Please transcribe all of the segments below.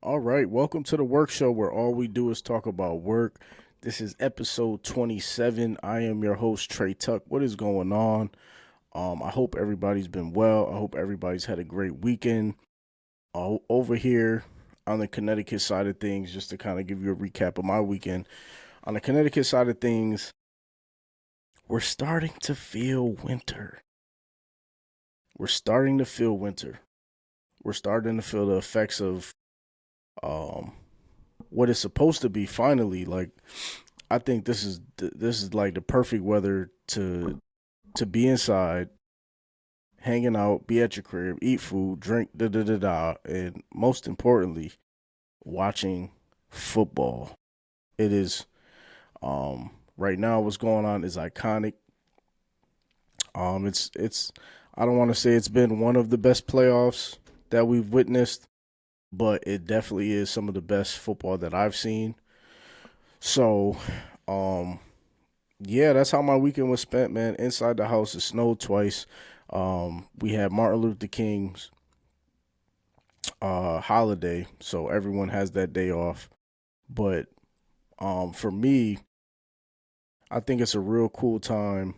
All right, welcome to the work show where all we do is talk about work. This is episode 27. I am your host, Trey Tuck. What is going on? I hope everybody's been well. I hope everybody's had a great weekend. Over here on the Connecticut side of things, just to kind of give you a recap of my weekend. On the Connecticut side of things, we're starting to feel winter. We're starting to feel winter. We're starting to feel the effects of um, what is supposed to be finally like I think this is like the perfect weather to be inside, hanging out, be at your crib, eat food, drink da da da da, and most importantly, watching football. It is right now what's going on is iconic. It's I don't want to say it's been one of the best playoffs that we've witnessed, but it definitely is some of the best football that I've seen. So, um, yeah, that's how my weekend was spent, man. Inside the house, it snowed twice. We had Martin Luther King's holiday, so everyone has that day off. But for me, I think it's a real cool time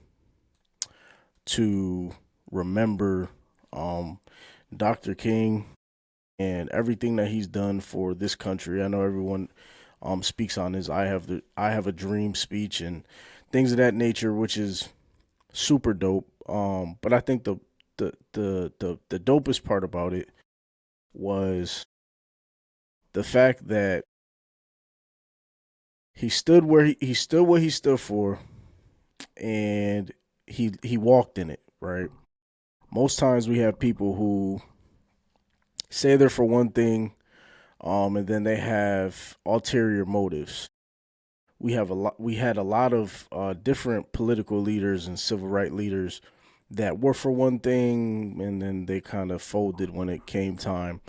to remember um, Dr. King and everything that he's done for this country. I know everyone speaks on his I have a dream" speech and things of that nature, which is super dope. But I think the dopest part about it was the fact that he stood what he stood for, and he walked in it. Right. Most times we have people who say they're for one thing, and then they have ulterior motives. We had a lot of different political leaders and civil rights leaders that were for one thing, and then they kind of folded when it came time.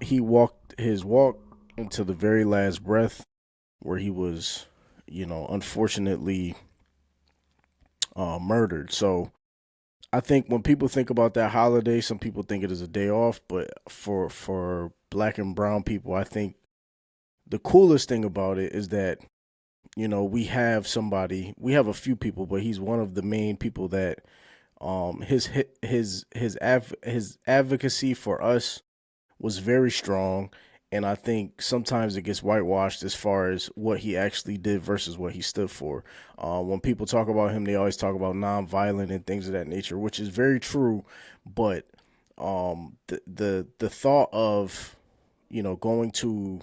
He walked his walk into the very last breath, where he was, unfortunately murdered. So I think when people think about that holiday, some people think it is a day off, but for black and brown people, I think the coolest thing about it is that we have a few people, but he's one of the main people that his advocacy for us was very strong, and I think sometimes it gets whitewashed as far as what he actually did versus what he stood for. When people talk about him, they always talk about nonviolent and things of that nature, which is very true. But the thought of going to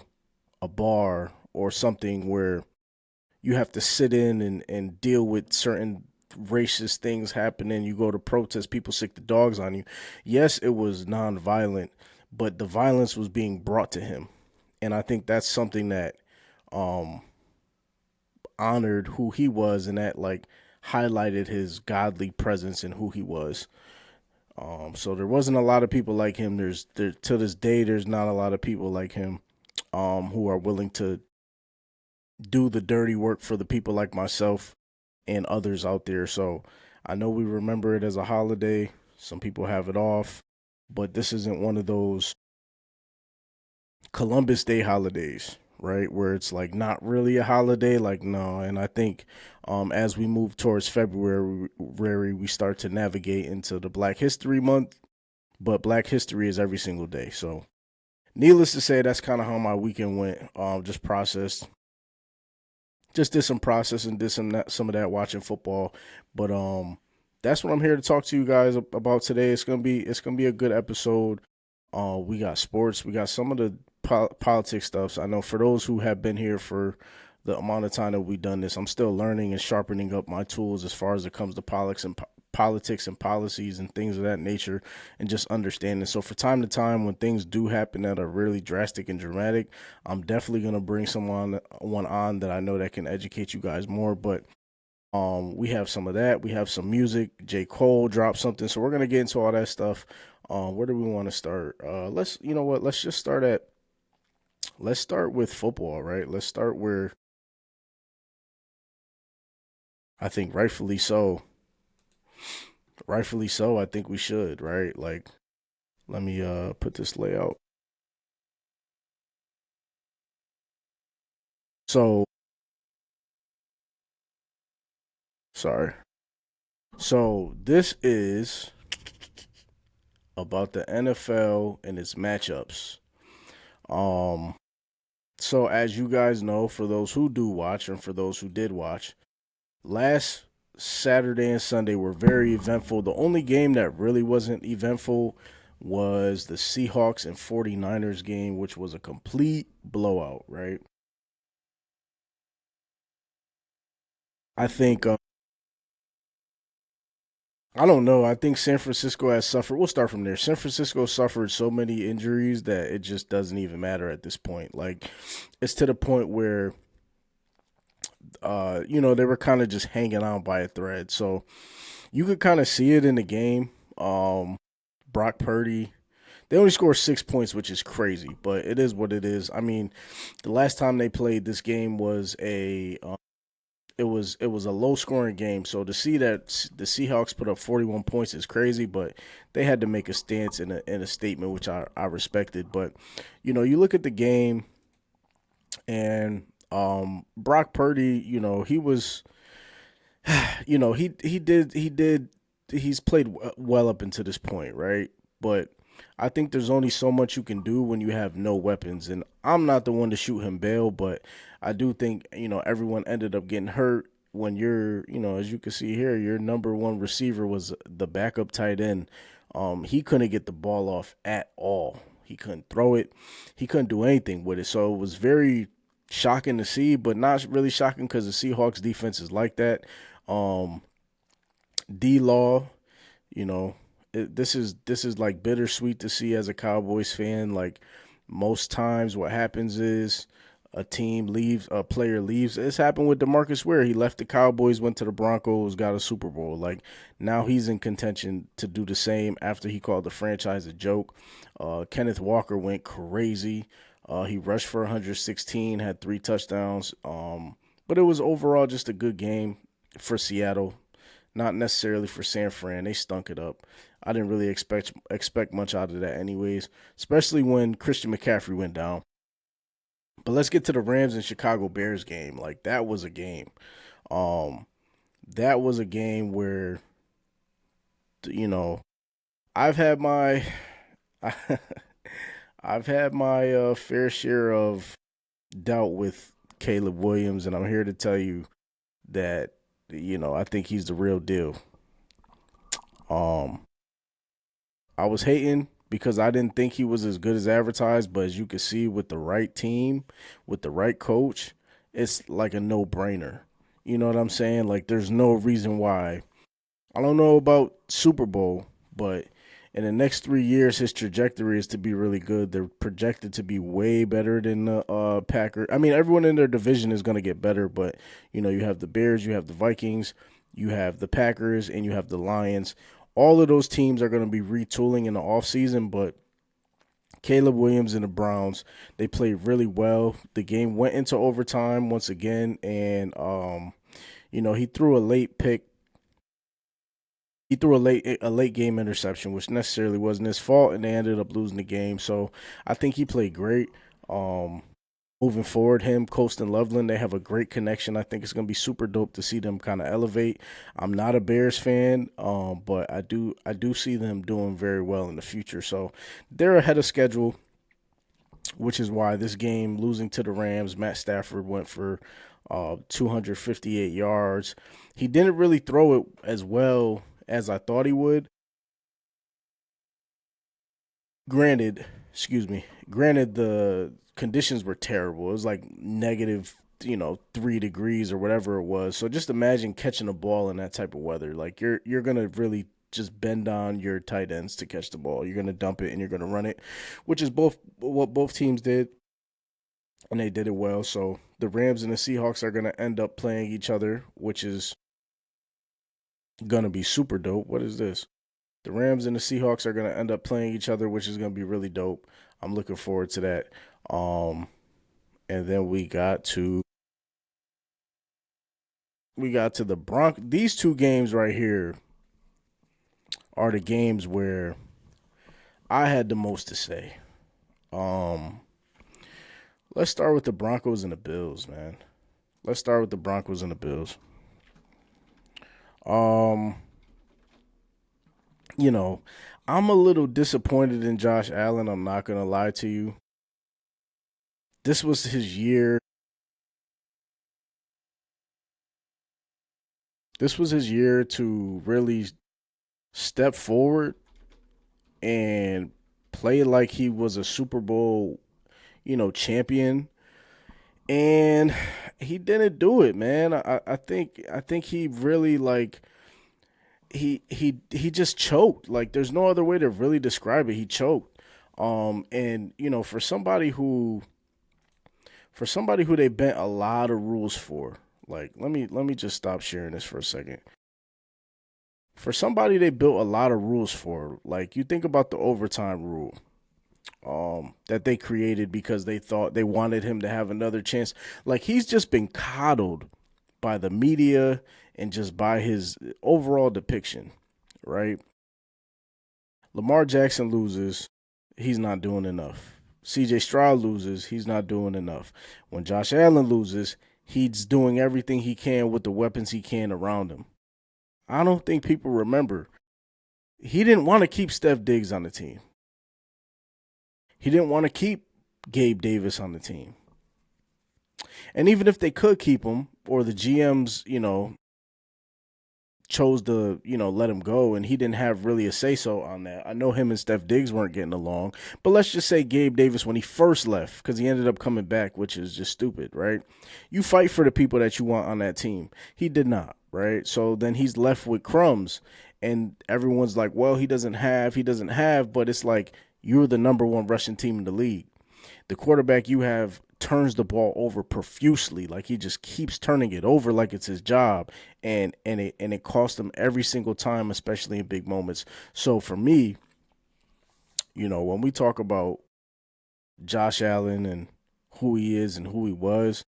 a bar or something where you have to sit in and deal with certain racist things happening. You go to protest, people sick the dogs on you. Yes, it was nonviolent, but the violence was being brought to him. And I think that's something that um honored who he was, and that like highlighted his godly presence and who he was. So there wasn't a lot of people like him. To this day there's not a lot of people like him who are willing to do the dirty work for the people like myself and others out there. So I know we remember it as a holiday. Some people have it off, but this isn't one of those Columbus Day holidays, right? Where it's like not really a holiday, like no. And I think as we move towards February, we start to navigate into the Black History Month, but Black History is every single day. So needless to say, that's kind of how my weekend went. Just did some processing, did some of that watching football. But that's what I'm here to talk to you guys about today. It's gonna be a good episode. We got sports, we got some of the politics stuffs. I know for those who have been here for the amount of time that we've done this, I'm still learning and sharpening up my tools as far as it comes to politics and policies and things of that nature, and just understanding. So for time to time, when things do happen that are really drastic and dramatic, I'm definitely gonna bring someone one on that I know that can educate you guys more. But we have some of that. We have some music. J. Cole dropped something, so we're gonna get into all that stuff. Where do we want to start? Let's you know what? Let's start with football, right? Let's start where I think rightfully so. I think we should, right? Like, let me put this layout. So, sorry. So, this is about the NFL and its matchups. Um, so as you guys know, for those who do watch and for those who did watch, last Saturday and Sunday were very eventful. The only game that really wasn't eventful was the Seahawks and 49ers game, which was a complete blowout, right? I think I don't know. I think San Francisco has suffered. We'll start from there. San Francisco suffered so many injuries that it just doesn't even matter at this point. Like, it's to the point where, they were kind of just hanging on by a thread. So you could kind of see it in the game. Brock Purdy, they only scored 6 points, which is crazy, but it is what it is. I mean, the last time they played this game was it was a low scoring game. So to see that the Seahawks put up 41 points is crazy, but they had to make a stance in a statement, which I respected. But you look at the game and Brock Purdy, he was, he's played well up until this point, right? But I think there's only so much you can do when you have no weapons. And I'm not the one to shoot him bail, but I do think, everyone ended up getting hurt when as you can see here, your number one receiver was the backup tight end. He couldn't get the ball off at all. He couldn't throw it. He couldn't do anything with it. So it was very shocking to see, but not really shocking because the Seahawks defense is like that. Um, D Law, you know, this is like bittersweet to see as a Cowboys fan. Like, most times, what happens is a player leaves. It's happened with DeMarcus Ware. He left the Cowboys, went to the Broncos, got a Super Bowl. Like, now he's in contention to do the same after he called the franchise a joke. Kenneth Walker went crazy. He rushed for 116, had 3 touchdowns. But it was overall just a good game for Seattle, not necessarily for San Fran. They stunk it up. I didn't really expect much out of that, anyways, especially when Christian McCaffrey went down. But let's get to the Rams and Chicago Bears game. Like, that was a game. Um, that was a game where you know I've had my I've had my fair share of doubt with Caleb Williams, and I'm here to tell you that I think he's the real deal. Um, I was hating because I didn't think he was as good as advertised, but as you can see, with the right team, with the right coach, it's like a no-brainer. You know what I'm saying? Like, there's no reason why. I don't know about Super Bowl, but in the next 3 years, his trajectory is to be really good. They're projected to be way better than the Packers. I mean, everyone in their division is going to get better, but you have the Bears, you have the Vikings, you have the Packers, and you have the Lions. All of those teams are going to be retooling in the offseason, but Caleb Williams and the Browns, they played really well. The game went into overtime once again, and he threw a late pick. He threw a late game interception, which necessarily wasn't his fault, and they ended up losing the game. So I think he played great. Um, Moving forward, him, Coast and Loveland, they have a great connection. I think it's gonna be super dope to see them kind of elevate. I'm not a Bears fan, but I do see them doing very well in the future. So they're ahead of schedule, which is why this game losing to the Rams, Matt Stafford went for 258 yards. He didn't really throw it as well as I thought he would. Granted, excuse me. Granted, the conditions were terrible. It was like negative, 3 degrees or whatever it was. So just imagine catching a ball in that type of weather. Like, you're gonna really just bend on your tight ends to catch the ball. You're gonna dump it and you're gonna run it, which is both what both teams did, and they did it well. So the Rams and the Seahawks are gonna end up playing each other, which is gonna be super dope. What is this? The Rams and the Seahawks are going to end up playing each other, which is going to be really dope. I'm looking forward to that. Um, and then we got to the Bronx. These two games right here are the games where I had the most to say. Um, Let's start with the Broncos and the Bills, man. Let's start with the Broncos and the Bills. You know, I'm a little disappointed in Josh Allen. I'm not going to lie to you. This was his year. This was his year to really step forward and play like he was a Super Bowl, champion. And he didn't do it, man. I think he really he just choked. Like there's no other way to really describe it. He choked. And for somebody who they bent a lot of rules for, like let me just stop sharing this for a second. For somebody they built a lot of rules for, like you think about the overtime rule that they created because they thought they wanted him to have another chance. Like he's just been coddled by the media and just by his overall depiction, right? Lamar Jackson loses, he's not doing enough. CJ Stroud loses, he's not doing enough. When Josh Allen loses, he's doing everything he can with the weapons he can around him. I don't think people remember. He didn't want to keep Steph Diggs on the team. He didn't want to keep Gabe Davis on the team. And even if they could keep him, or the GMs, chose to, let him go, and he didn't have really a say-so on that. I know him and Steph Diggs weren't getting along, but let's just say Gabe Davis, when he first left, because he ended up coming back, which is just stupid, right? You fight for the people that you want on that team. He did not, right? So then he's left with crumbs, and everyone's like, well, he doesn't have, but it's like, you're the number one rushing team in the league. The quarterback you have turns the ball over profusely. Like he just keeps turning it over like it's his job. And it costs him every single time, especially in big moments. So for me, when we talk about Josh Allen and who he is and who he was,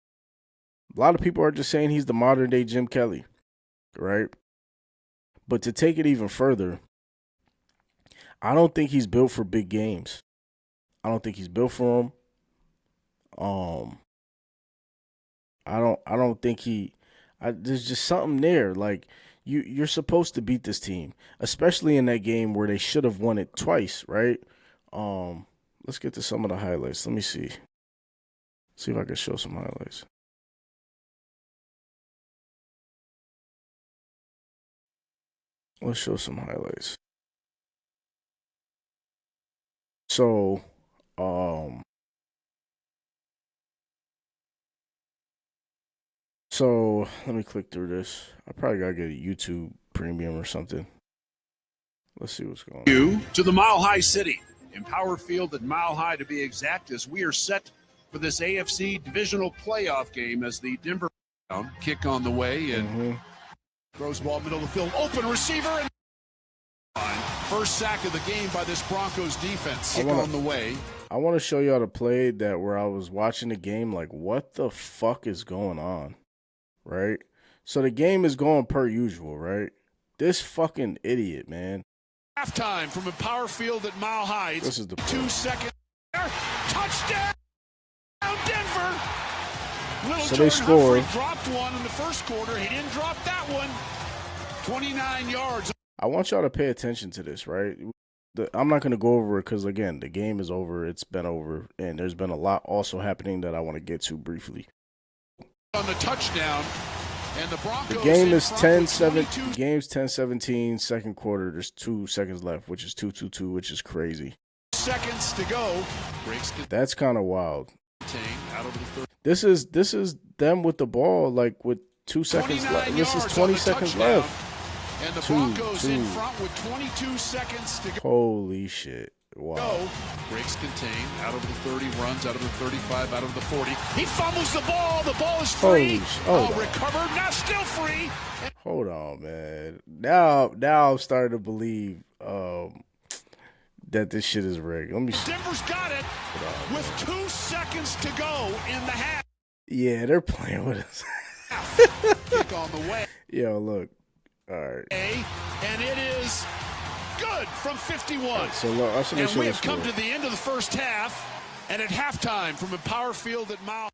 a lot of people are just saying he's the modern day Jim Kelly, right? But to take it even further, I don't think he's built for big games. I don't think he's built for them. I don't think there's just something there. Like you're supposed to beat this team, especially in that game where they should have won it twice, right? Let's get to some of the highlights. Let me see. See if I can show some highlights. Let's show some highlights. So, let me click through this. I probably gotta get a YouTube Premium or something. Let's see what's going on. To the Mile High City, Empower Field at Mile High to be exact, as we are set for this AFC divisional playoff game as the Denver kick on the way and throws ball middle of the field, open receiver and first sack of the game by this Broncos defense. Kick on the way. I want to show y'all the play that where I was watching the game, like what the fuck is going on, right? So the game is going per usual, right? This fucking idiot, man. Halftime from Empower Field at Mile High. This is the 2 seconds. Touchdown, Denver. Little so they scored. Dropped one in the first quarter. He didn't drop that one. 29 yards. I want y'all to pay attention to this, right? I'm not going to go over it because, again, the game is over. It's been over, and there's been a lot also happening that I want to get to briefly. On the touchdown, and the Broncos. The game is 10-7. Game's 10-17. Second quarter, there's 2 seconds left, which is 2-2-2, which is crazy. Seconds to go. That's kind of wild. This is them with the ball, like with 2 seconds left. This is 20 seconds left. And the Broncos in front with 22 seconds to go. Holy shit. Wow. Breaks contained, out of the 30, runs out of the 35, out of the 40. He fumbles the ball. The ball is free. Recovered, now still free. Hold on, man. Now I'm starting to believe that this shit is rigged. Let me see. Denver's got it with 2 seconds to go in the half. Yeah, they're playing with us. Kick on the way. Yo, look. All right. And it is good from 51. Right, so look, and we have come to the end of the first half. And at halftime from Empower Field at Mile.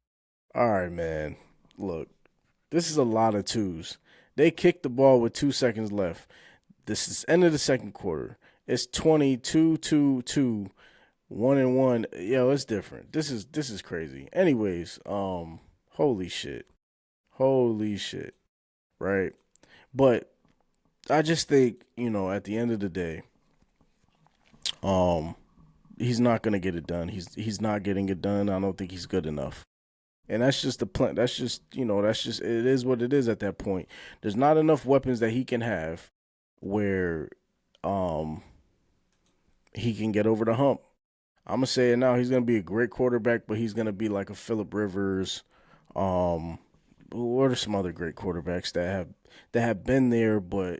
All right, man. Look, this is a lot of twos. They kicked the ball with 2 seconds left. This is end of the second quarter. It's 22-2-2, 1-1. Yo, it's different. This is crazy. Anyways, holy shit. Holy shit. Right? But I just think, at the end of the day, he's not gonna get it done. He's not getting it done. I don't think he's good enough. And that's just the plan. That's just, it is what it is at that point. There's not enough weapons that he can have where he can get over the hump. I'm gonna say it now. He's gonna be a great quarterback, but he's gonna be like a Phillip Rivers. What are some other great quarterbacks that have been there, but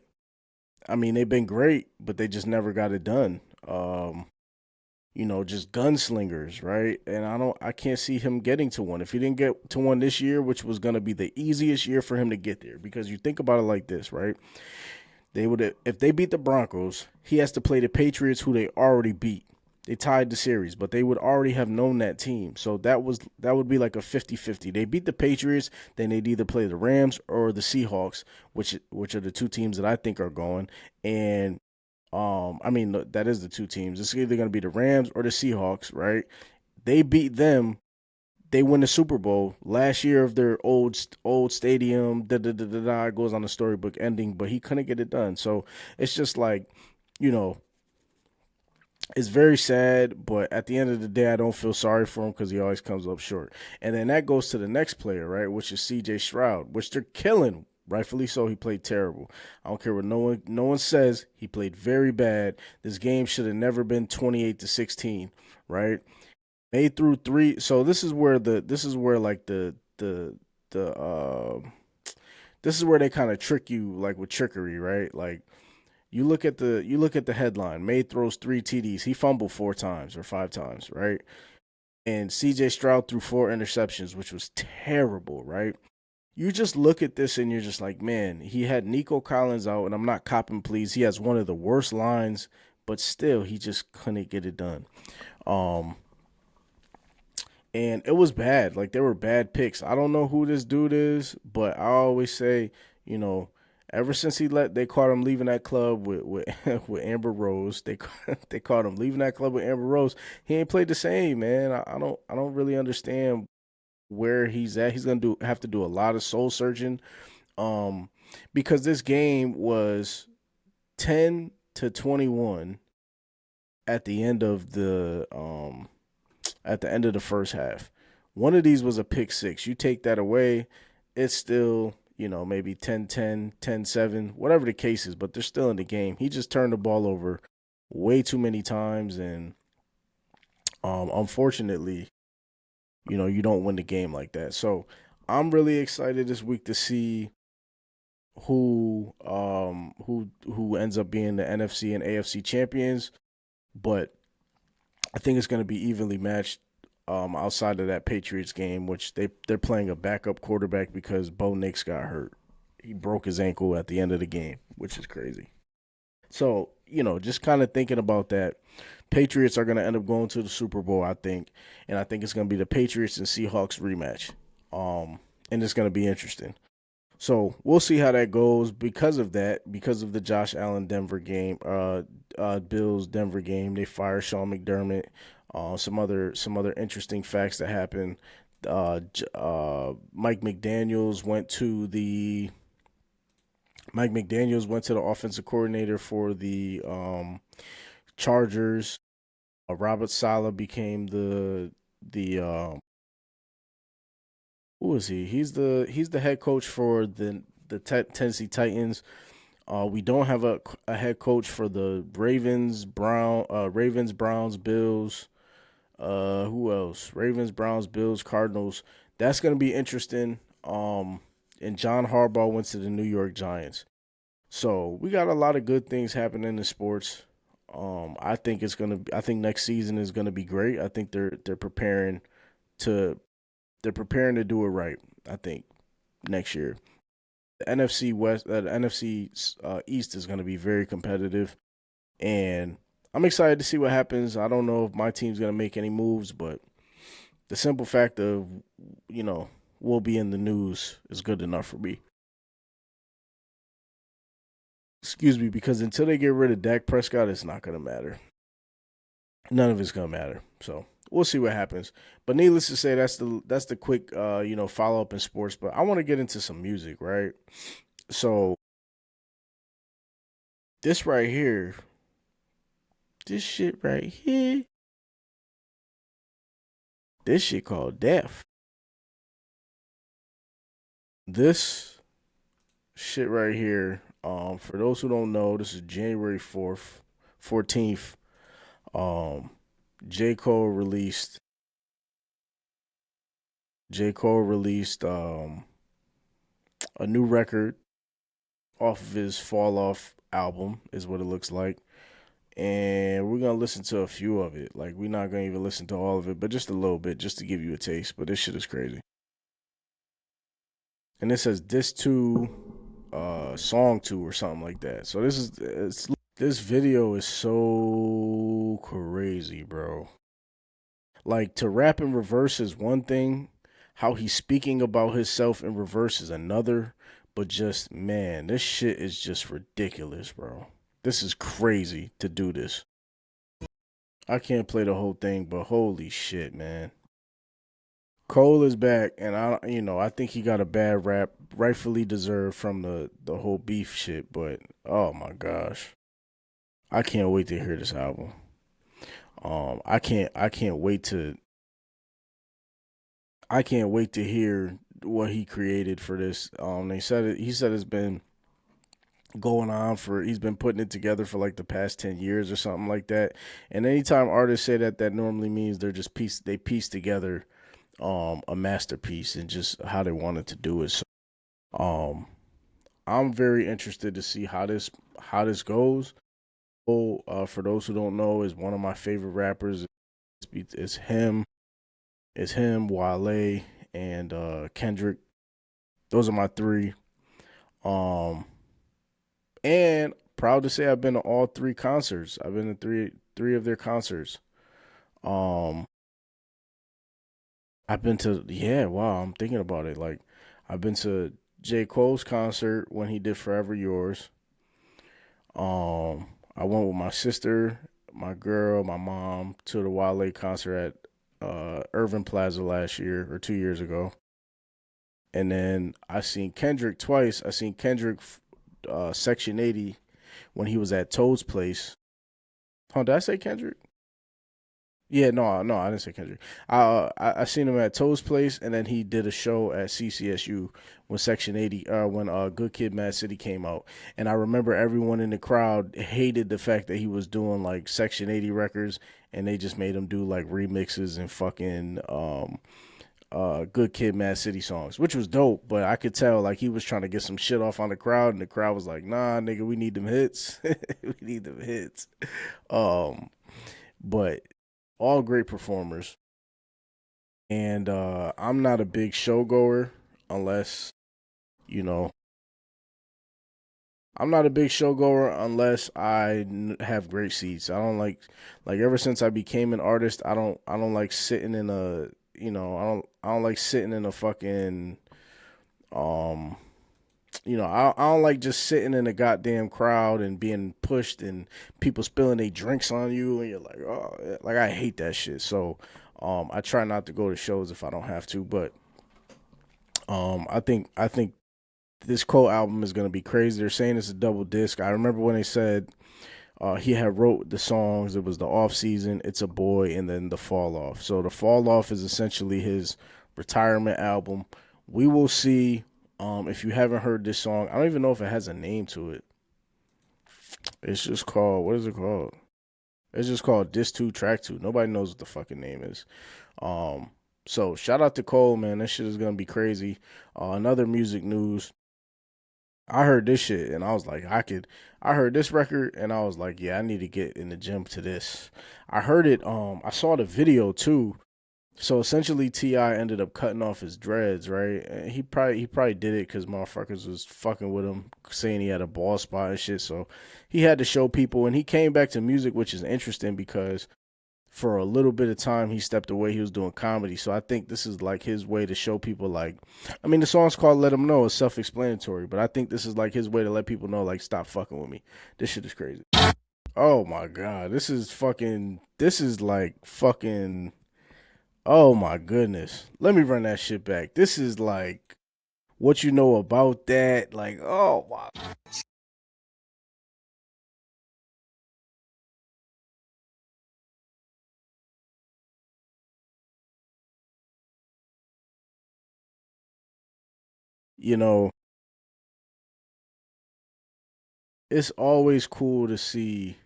I mean they've been great, but they just never got it done. Just gunslingers, right? And I can't see him getting to one. If he didn't get to one this year, which was gonna be the easiest year for him to get there, because you think about it like this, right? If they beat the Broncos, he has to play the Patriots, who they already beat. They tied the series, but they would already have known that team. So that would be like a 50-50. They beat the Patriots, then they'd either play the Rams or the Seahawks, which are the two teams that I think are going. And that is the two teams. It's either going to be the Rams or the Seahawks, right? They beat them. They win the Super Bowl last year of their old stadium. It goes on the storybook ending, but he couldn't get it done. So it's just like, it's very sad, but at the end of the day, I don't feel sorry for him because he always comes up short. And then that goes to the next player, right, which is C.J. Stroud, which they're killing. Rightfully so. He played terrible. I don't care what no one says. He played very bad. This game should have never been 28-16, right? They threw three. So this is where this is where they kind of trick you, like with trickery, right? Like you look at the headline. May throws 3 TDs. He fumbled 4 times or 5 times, right? And C.J. Stroud threw 4 interceptions, which was terrible, right? You just look at this and you're just like, man, he had Nico Collins out, and I'm not copping, please. He has one of the worst lines, but still, he just couldn't get it done. And it was bad. Like, there were bad picks. I don't know who this dude is, but I always say, ever since they caught him leaving that club with with Amber Rose, they caught him leaving that club with Amber Rose. He ain't played the same, man. I don't really understand where he's at. He's gonna have to do a lot of soul searching, because this game was 10-21 at the end of the first half. One of these was a pick six. You take that away, it's still, maybe 10-10, 10-7, whatever the case is, but they're still in the game. He just turned the ball over way too many times, and unfortunately, you don't win the game like that. So I'm really excited this week to see who ends up being the NFC and AFC champions. But I think it's going to be evenly matched outside of that Patriots game, which they're playing a backup quarterback because Bo Nix got hurt. He broke his ankle at the end of the game, which is crazy. So, just kind of thinking about that, Patriots are going to end up going to the Super Bowl, I think. And I think it's going to be the Patriots and Seahawks rematch. And it's going to be interesting. So we'll see how that goes because of the Josh Allen Denver game, Bills Denver game. They fire Sean McDermott. Some other interesting facts that happened. Mike McDaniels went to the offensive coordinator for the Chargers. Robert Saleh became the who is he? He's the head coach for the Tennessee Titans. We don't have a head coach for the Ravens, Browns, Bills. Who else? Ravens, Browns, Bills, Cardinals. That's gonna be interesting. And John Harbaugh went to the New York Giants. So we got a lot of good things happening in sports. I think next season is gonna be great. I think they're preparing to do it right. I think next year, the NFC East is gonna be very competitive, and I'm excited to see what happens. I don't know if my team's gonna make any moves, but The simple fact of, you know, we'll be in the news is good enough for me. Excuse me, because until they get rid of Dak Prescott, it's not gonna matter. None of it's gonna matter. So we'll see what happens. But needless to say, that's the quick follow up in sports. But I want to get into some music, right? So this right here, this shit right here, this shit called Death. This shit right here, for those who don't know, this is January 14th. Um, J. Cole released J. Cole released a new record off of his Fall Off album, is what it looks like. And we're gonna listen to a few of it. Like, we're not gonna even listen to all of it, but just a little bit, just to give you a taste. But this shit is crazy. And it says this two, song two or something like that. So this video is so crazy, bro. Like, to rap in reverse is one thing, how he's speaking about himself in reverse is another. But just, man, this shit is just ridiculous, bro. This is crazy to do this. I can't play the whole thing, but holy shit, man. Cole is back, and I think he got a bad rap, rightfully deserved from the whole beef shit. But oh my gosh, I can't wait to hear this album. I can't wait to hear what he created for this. He said it's been going on for, he's been putting it together for like the past 10 years or something like that. And anytime artists say that, that normally means they piece together a masterpiece and just how they wanted to do it. So um I'm very interested to see how this goes. For those who don't know, is one of my favorite rappers. It's him, Wale, and Kendrick. Those are my three. Um and proud to say I've been to all three concerts. I've been to three of their concerts. Um I've been to, yeah, wow, I'm thinking about it. Like, I've been to J. Cole's concert when he did Forever Yours. I went with my sister, my girl, my mom to the Wale concert at Irving Plaza last year or 2 years ago. And then I seen Kendrick twice. I seen Kendrick Section 80 when he was at Toad's place. Huh, did I say Kendrick? Yeah, no, I didn't say Kendrick. I seen him at Toe's place, and then he did a show at CCSU when Section 80, when Good Kid, Mad City came out, and I remember everyone in the crowd hated the fact that he was doing like Section 80 records, and they just made him do like remixes and fucking Good Kid, Mad City songs, which was dope. But I could tell like he was trying to get some shit off on the crowd, and the crowd was like, "Nah, nigga, we need them hits, we need them hits." Um, but all great performers. And I'm not a big showgoer unless, you know, I'm not a big showgoer unless have great seats. I don't like ever since I became an artist, I don't like sitting in a, I don't like sitting in a fucking um I don't like just sitting in a goddamn crowd and being pushed and people spilling their drinks on you and you're like, oh, like I hate that shit. So I try not to go to shows if I don't have to, but I think this Cole album is gonna be crazy. They're saying it's a double disc. I remember when they said he had wrote the songs. It was the off season, It's a Boy, and then the Fall Off. So the Fall Off is essentially his retirement album. We will see. If you haven't heard this song, I don't even know if it has a name to it. It's just called, what is it called? It's just called Disc 2 Track 2. Nobody knows what the fucking name is. Um, so shout out to Cole, man. This shit is gonna be crazy. Another music news. I heard this shit and I was like, I heard this record and I was like, yeah, I need to get in the gym to this. I heard it, I saw the video too. So essentially T.I. ended up cutting off his dreads, right? And he probably did it because motherfuckers was fucking with him, saying he had a bald spot and shit. So he had to show people, and he came back to music, which is interesting because for a little bit of time he stepped away. He was doing comedy. So I think this is like his way to show people like, I mean, the song's called Let 'Em Know. It's self-explanatory, but I think this is like his way to let people know like, stop fucking with me. This shit is crazy. Oh my God. This is like fucking, oh my goodness. Let me run that shit back. This is like what you know about that. Like, oh my. You know, it's always cool to see.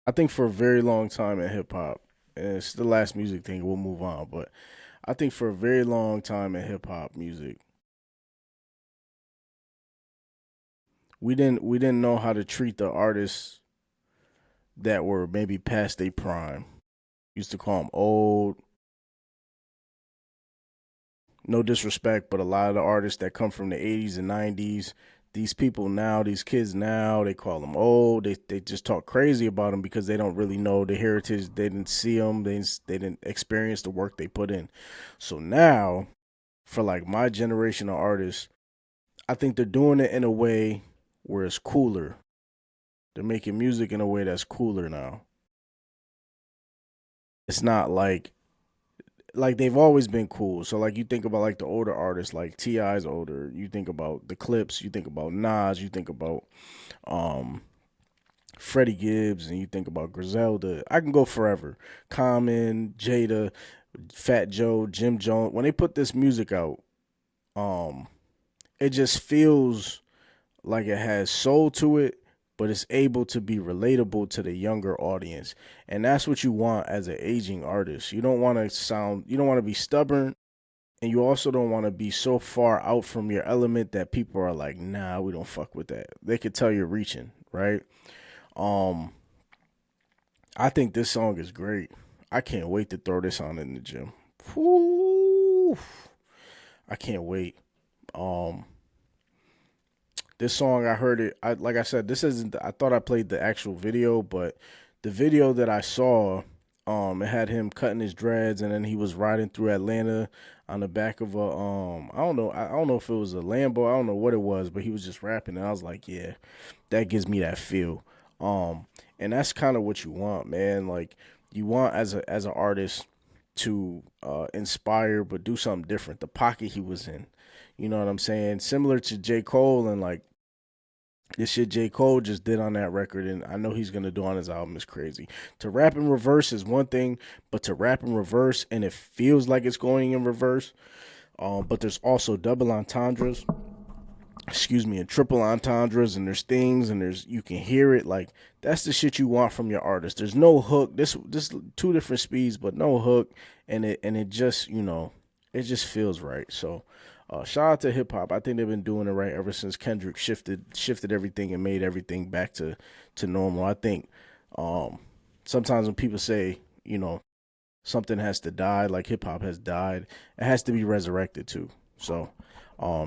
I think for a very long time in hip hop, and it's the last music thing, we'll move on, but I think for a very long time in hip hop music, we didn't know how to treat the artists that were maybe past their prime. Used to call them old. No disrespect, but a lot of the artists that come from the 80s and 90s, these people now, these kids now, they call them old. They just talk crazy about them because they don't really know the heritage. They didn't see them. They didn't experience the work they put in. So now, for like my generation of artists, I think they're doing it in a way where it's cooler. They're making music in a way that's cooler now. It's not like they've always been cool. So like you think about like the older artists, like Ti's older. You think about the Clips. You think about Nas. You think about um Freddie Gibbs, and you think about Griselda. I can go forever. Common, Jada, Fat Joe, Jim Jones. When they put this music out, um, it just feels like it has soul to it, but it's able to be relatable to the younger audience. And that's what you want as an aging artist. You don't want to be stubborn, and you also don't want to be so far out from your element that people are like, nah, we don't fuck with that. They could tell you're reaching, right? Um, I think this song is great. I can't wait to throw this on in the gym. Whew. I can't wait. Um, This song, I heard it. Like I said, this isn't. I thought I played the actual video, but the video that I saw, it had him cutting his dreads, and then he was riding through Atlanta on the back of a I don't know. I don't know if it was a Lambo. I don't know what it was, but he was just rapping, and I was like, yeah, that gives me that feel. And that's kind of what you want, man. Like you want as an artist to inspire, but do something different. The pocket he was in. You know what I'm saying? Similar to J. Cole and like this shit J. Cole just did on that record, and I know he's gonna do on his album is crazy. To rap in reverse is one thing, but to rap in reverse and it feels like it's going in reverse. But there's also double entendres, excuse me, and triple entendres, and there's things, and there's you can hear it. Like that's the shit you want from your artist. There's no hook. This two different speeds, but no hook, and it just it just feels right. So shout out to hip hop. I think they've been doing it right ever since Kendrick shifted everything and made everything back to normal. I think sometimes when people say something has to die, like hip hop has died, it has to be resurrected too. So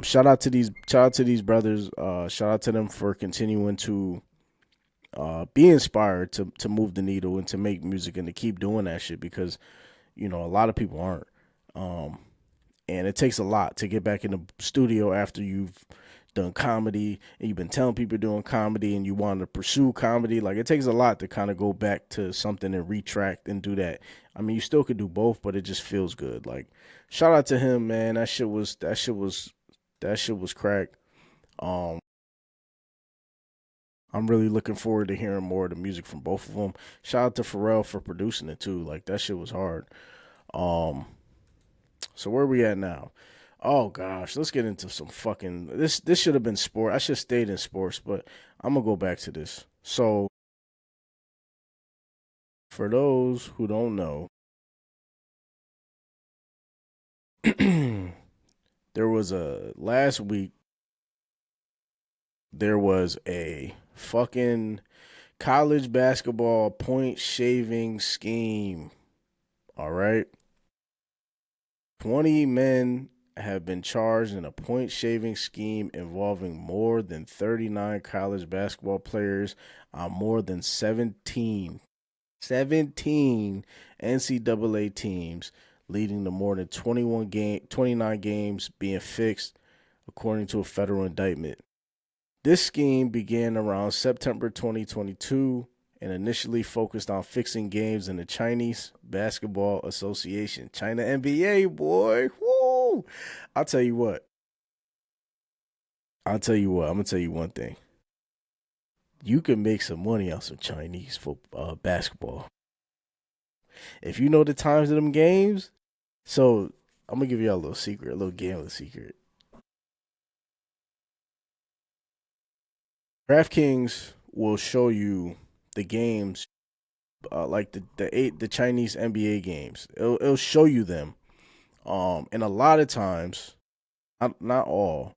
shout out to these brothers. Shout out to them for continuing to be inspired to move the needle and to make music and to keep doing that shit because a lot of people aren't. Um, and it takes a lot to get back in the studio after you've done comedy and you've been telling people you're doing comedy and you want to pursue comedy. Like it takes a lot to kind of go back to something and retract and do that. I mean, you still could do both, but it just feels good. Like shout out to him, man. That shit was crack. Um, I'm really looking forward to hearing more of the music from both of them. Shout out to Pharrell for producing it too. Like that shit was hard. Um, so where we at now? Oh gosh, let's get into some fucking this should have been sport. I should have stayed in sports, but I'm gonna go back to this. So for those who don't know, there was a last week there was a fucking college basketball point shaving scheme. All right. 20 men have been charged in a point shaving scheme involving more than 39 college basketball players on more than 17 17 NCAA teams, leading to more than 29 games being fixed, according to a federal indictment. This scheme began around September 2022 and initially focused on fixing games in the Chinese Basketball Association. China NBA, boy. Woo! I'll tell you what. I'm going to tell you one thing. You can make some money on some Chinese basketball. If you know the times of them games, so I'm going to give you a little secret, a little gambling secret. DraftKings will show you the games, like the Chinese NBA games. It'll show you them. And a lot of times, not all,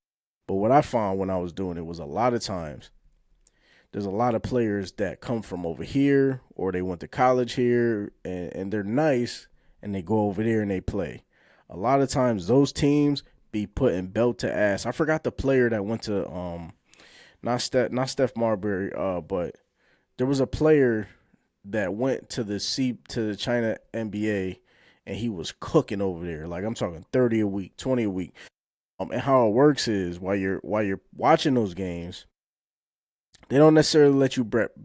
but what I found when I was doing it was a lot of times there's a lot of players that come from over here or they went to college here and they're nice and they go over there and they play. A lot of times those teams be putting belt to ass. I forgot the player that went to not Steph Marbury, but there was a player that went to the China NBA and he was cooking over there. Like I'm talking 30 a week, 20 a week. And how it works is while you're watching those games, they don't necessarily let you bet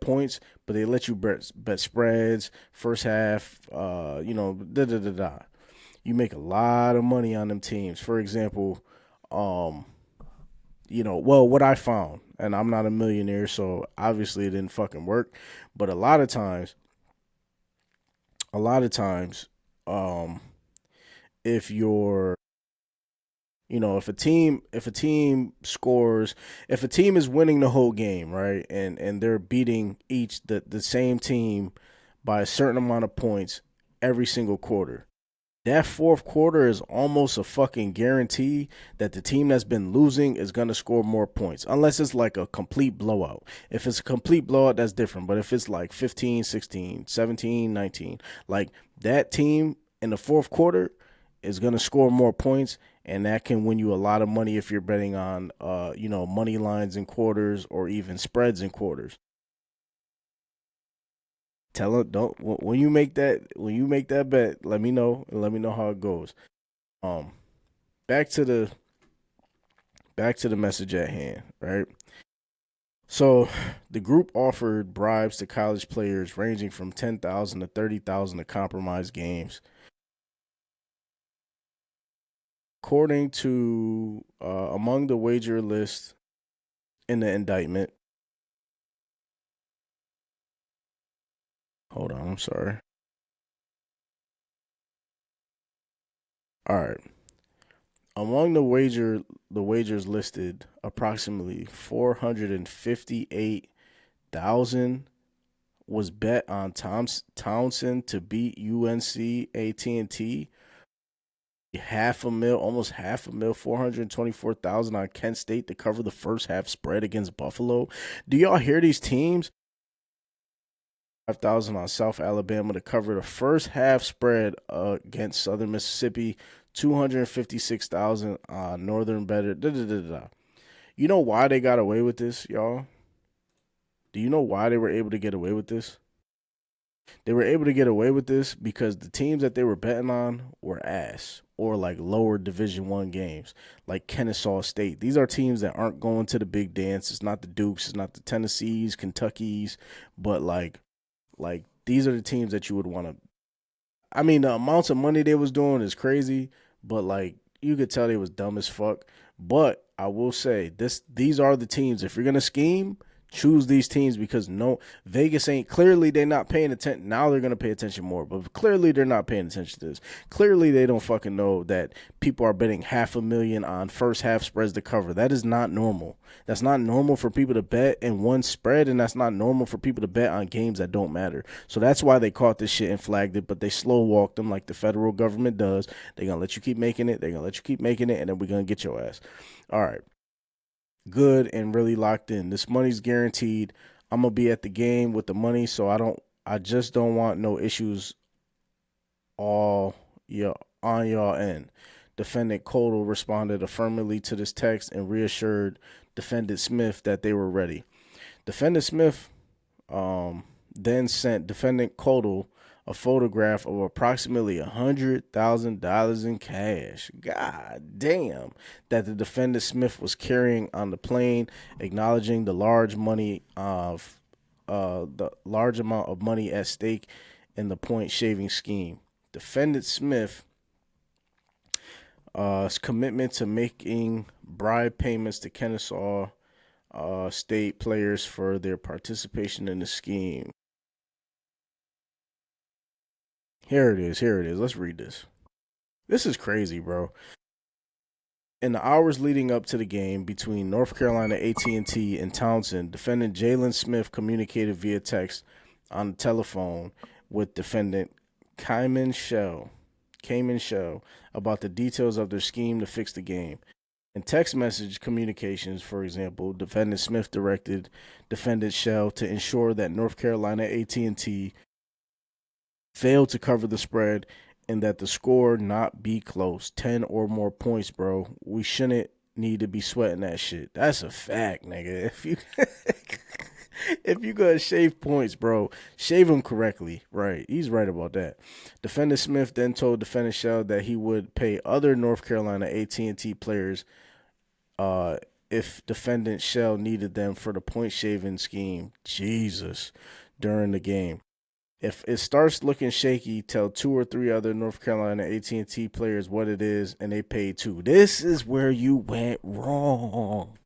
points, but they let you bet spreads, first half, da da da da. You make a lot of money on them teams. For example, what I found, and I'm not a millionaire, so obviously it didn't fucking work. But a lot of times, if you're if a team scores, if a team is winning the whole game, right, and they're beating the same team by a certain amount of points every single quarter, that fourth quarter is almost a fucking guarantee that the team that's been losing is going to score more points, unless it's like a complete blowout. If it's a complete blowout, that's different. But if it's like 15, 16, 17, 19, like that team in the fourth quarter is going to score more points, and that can win you a lot of money if you're betting on, money lines in quarters or even spreads in quarters. Tell them don't when you make that bet, let me know and let me know how it goes. Um, back to the message at hand, right? So the group offered bribes to college players ranging from 10,000 to 30,000 to compromise games. According to among the wager list in the indictment. Hold on, I'm sorry. All right. Among the wagers listed, approximately 458,000 was bet on Townsend to beat UNC AT&T. Almost half a mil, 424,000 on Kent State to cover the first half spread against Buffalo. Do y'all hear these teams? 5,000 on South Alabama to cover the first half spread against Southern Mississippi. 256,000 on Northern Better. Da, da, da, da. You know why they got away with this, y'all? Do you know why they were able to get away with this? They were able to get away with this because the teams that they were betting on were ass or like lower Division I games, like Kennesaw State. These are teams that aren't going to the big dance. It's not the Dukes, it's not the Tennessees, Kentuckys, but like these are the teams that you would want to. I mean, the amounts of money they was doing is crazy, but like you could tell they was dumb as fuck. But I will say these are the teams. If you're gonna scheme, choose these teams because no, Vegas ain't, clearly they're not paying attention. Now they're going to pay attention more, but clearly they're not paying attention to this. Clearly they don't fucking know that people are betting $500,000 on first half spreads to cover. That is not normal. That's not normal for people to bet in one spread, and that's not normal for people to bet on games that don't matter. So that's why they caught this shit and flagged it, but they slow walked them like the federal government does. They're going to let you keep making it. They're going to let you keep making it, and then we're going to get your ass. All right. Good and really locked in. This money's guaranteed. I'm gonna be at the game with the money, so I just don't want no issues on y'all end. Defendant Codal responded affirmatively to this text and reassured Defendant Smith that they were ready. Defendant Smith then sent defendant Codal a photograph of approximately $100,000 in cash. God damn. That the defendant Smith was carrying on the plane, acknowledging the large amount of money at stake in the point shaving scheme. Defendant Smith's commitment to making bribe payments to Kennesaw State players for their participation in the scheme. Here it is. Here it is. Let's read this. This is crazy, bro. In the hours leading up to the game between North Carolina AT&T and Townsend, defendant Jalen Smith communicated via text on the telephone with defendant Cayman Shell about the details of their scheme to fix the game. In text message communications, for example, defendant Smith directed defendant Shell to ensure that North Carolina AT&T failed to cover the spread and that the score not be close. 10 or more points, bro. We shouldn't need to be sweating that shit. That's a fact, nigga. If you gonna shave points, bro, shave them correctly. Right. He's right about that. Defendant Smith then told defendant Shell that he would pay other North Carolina AT&T players if defendant Shell needed them for the point shaving scheme. Jesus. During the game. If it starts looking shaky, tell 2 or 3 other North Carolina AT&T players what it is, and they pay too. This is where you went wrong.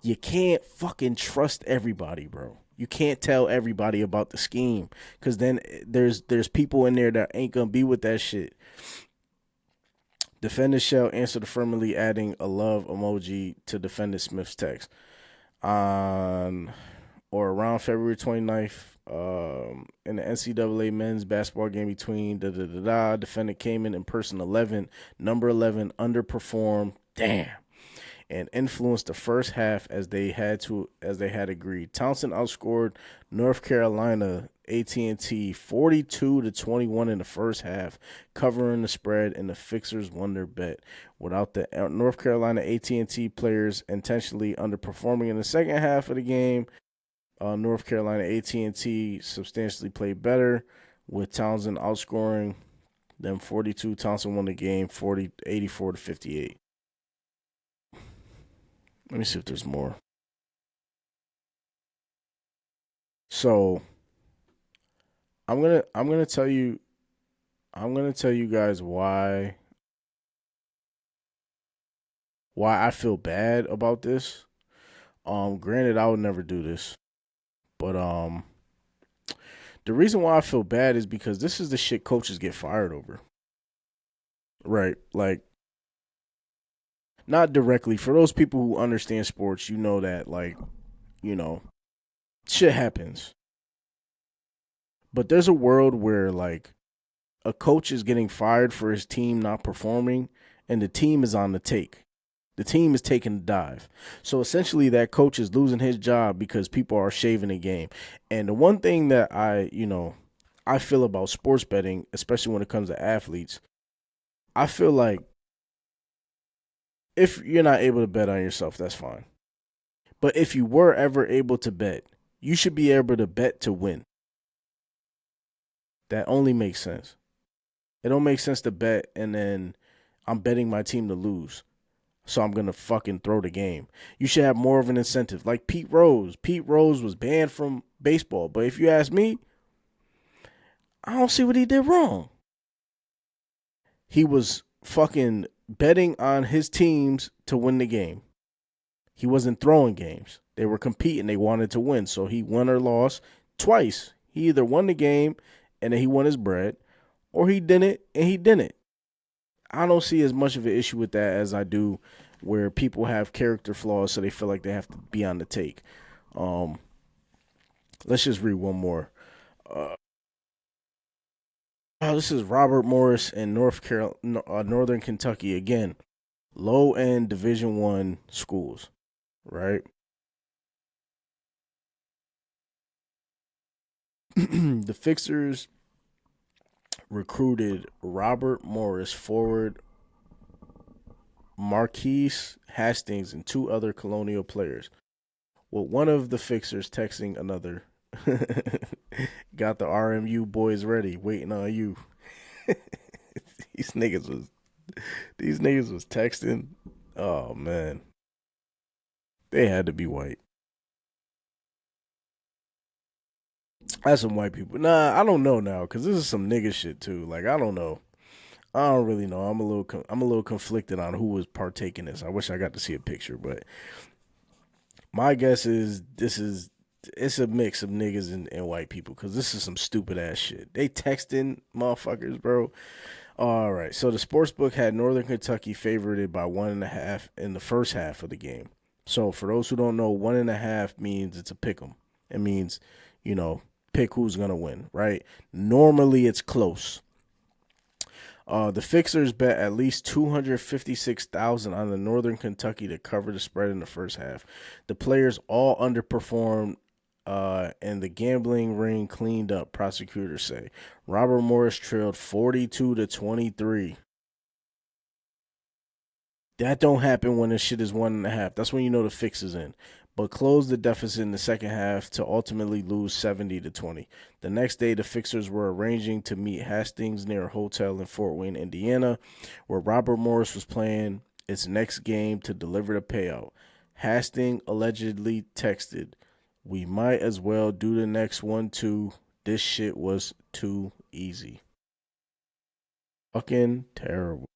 You can't fucking trust everybody, bro. You can't tell everybody about the scheme because then there's people in there that ain't gonna be with that shit. Defendant Shell answered affirmatively, adding a love emoji to defendant Smith's text. On or around February 29th, in the NCAA men's basketball game between defendant came in person 11, number 11 underperformed, and influenced the first half as they had agreed. Townsend outscored North Carolina AT&T 42-21 in the first half, covering the spread, and the Fixers won their bet. Without the North Carolina AT&T players intentionally underperforming in the second half of the game, North Carolina AT&T substantially played better, with Townsend outscoring them 42. Townsend won the game 84-58. Let me see if there's more. So I'm gonna tell you guys why I feel bad about this. Granted, I would never do this. But the reason why I feel bad is because this is the shit coaches get fired over. Right? Like, not directly. For those people who understand sports, you know that, like, shit happens. But there's a world where, like, a coach is getting fired for his team not performing, and the team is on the take. The team is taking a dive. So essentially that coach is losing his job because people are shaving the game. And the one thing that I feel about sports betting, especially when it comes to athletes, I feel like if you're not able to bet on yourself, that's fine. But if you were ever able to bet, you should be able to bet to win. That only makes sense. It don't make sense to bet and then I'm betting my team to lose, so I'm going to fucking throw the game. You should have more of an incentive. Like Pete Rose. Pete Rose was banned from baseball. But if you ask me, I don't see what he did wrong. He was fucking betting on his teams to win the game. He wasn't throwing games. They were competing. They wanted to win. So he won or lost twice. He either won the game and then he won his bread, or he didn't and he didn't. I don't see as much of an issue with that as I do where people have character flaws so they feel like they have to be on the take. Let's just read one more. This is Robert Morris in Northern Kentucky. Again, low-end Division I schools, right? The Fixers recruited Robert Morris forward Marquise Hastings and 2 other Colonial players, with one of the Fixers texting another got the RMU boys ready, waiting on you. these niggas was these niggas was texting. Oh man, they had to be white. That's some white people. Nah, I don't know now because this is some nigga shit too. Like I don't know. I don't really know. I'm a little conflicted on who was partaking this. I wish I got to see a picture, but my guess is it's a mix of niggas and white people because this is some stupid ass shit. They texting motherfuckers, bro. All right, so the sports book had Northern Kentucky favorited by 1.5 in the first half of the game. So for those who don't know, 1.5 means it's a pick 'em. It means, you know, pick who's gonna win, right? Normally it's close. The Fixers bet at least 256,000 on the Northern Kentucky to cover the spread in the first half. The players all underperformed, and the gambling ring cleaned up. Prosecutors say Robert Morris trailed 42-23. That don't happen when the shit is 1.5. That's when you know the fix is in. But closed the deficit in the second half to ultimately lose 70-20. The next day, the Fixers were arranging to meet Hastings near a hotel in Fort Wayne, Indiana, where Robert Morris was playing its next game to deliver the payout. Hastings allegedly texted, "We might as well do the next one too. This shit was too easy." Fucking terrible.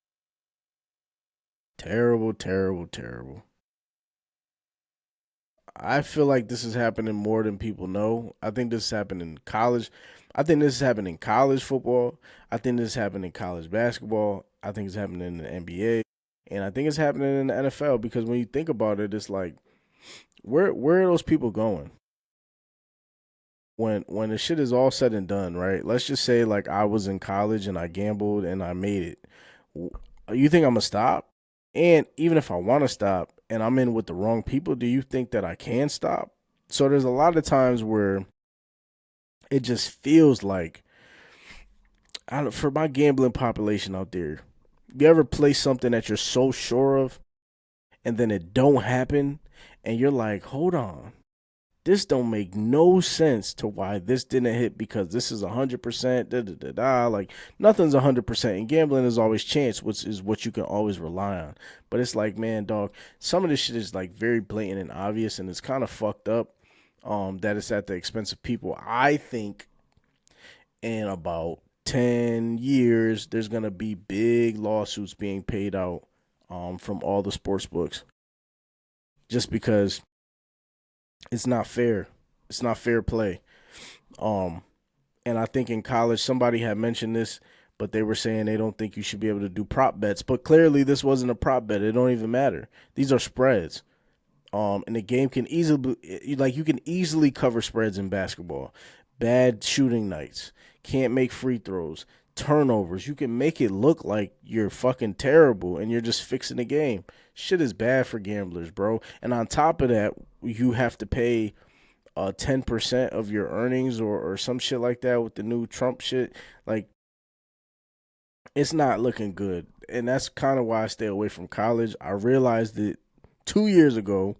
Terrible, terrible, terrible. I feel like this is happening more than people know. I think this is happening in college. I think this is happening in college football. I think this is happening in college basketball. I think it's happening in the NBA. And I think it's happening in the NFL because when you think about it, it's like, where are those people going? When the shit is all said and done, right? Let's just say like I was in college and I gambled and I made it. You think I'm gonna stop? And even if I want to stop and I'm in with the wrong people, do you think that I can stop? So there's a lot of times where it just feels like for my gambling population out there, you ever play something that you're so sure of and then it don't happen and you're like, hold on, this don't make no sense to why this didn't hit because this is 100%, da da da da. Like nothing's 100%, and gambling is always chance, which is what you can always rely on. But it's like, man, dog, some of this shit is like very blatant and obvious, and it's kind of fucked up. That it's at the expense of people. I think in about 10 years, there's gonna be big lawsuits being paid out, from all the sports books, just because it's not fair. It's not fair play. Um, and I think in college somebody had mentioned this, but they were saying they don't think you should be able to do prop bets. But clearly this wasn't a prop bet. It don't even matter. These are spreads. And the game can easily like you can easily cover spreads in basketball. Bad shooting nights, can't make free throws, turnovers. You can make it look like you're fucking terrible and you're just fixing the game. Shit is bad for gamblers, bro. And on top of that, you have to pay 10% of your earnings or some shit like that with the new Trump shit. Like, it's not looking good. And that's kind of why I stay away from college. I realized it 2 years ago,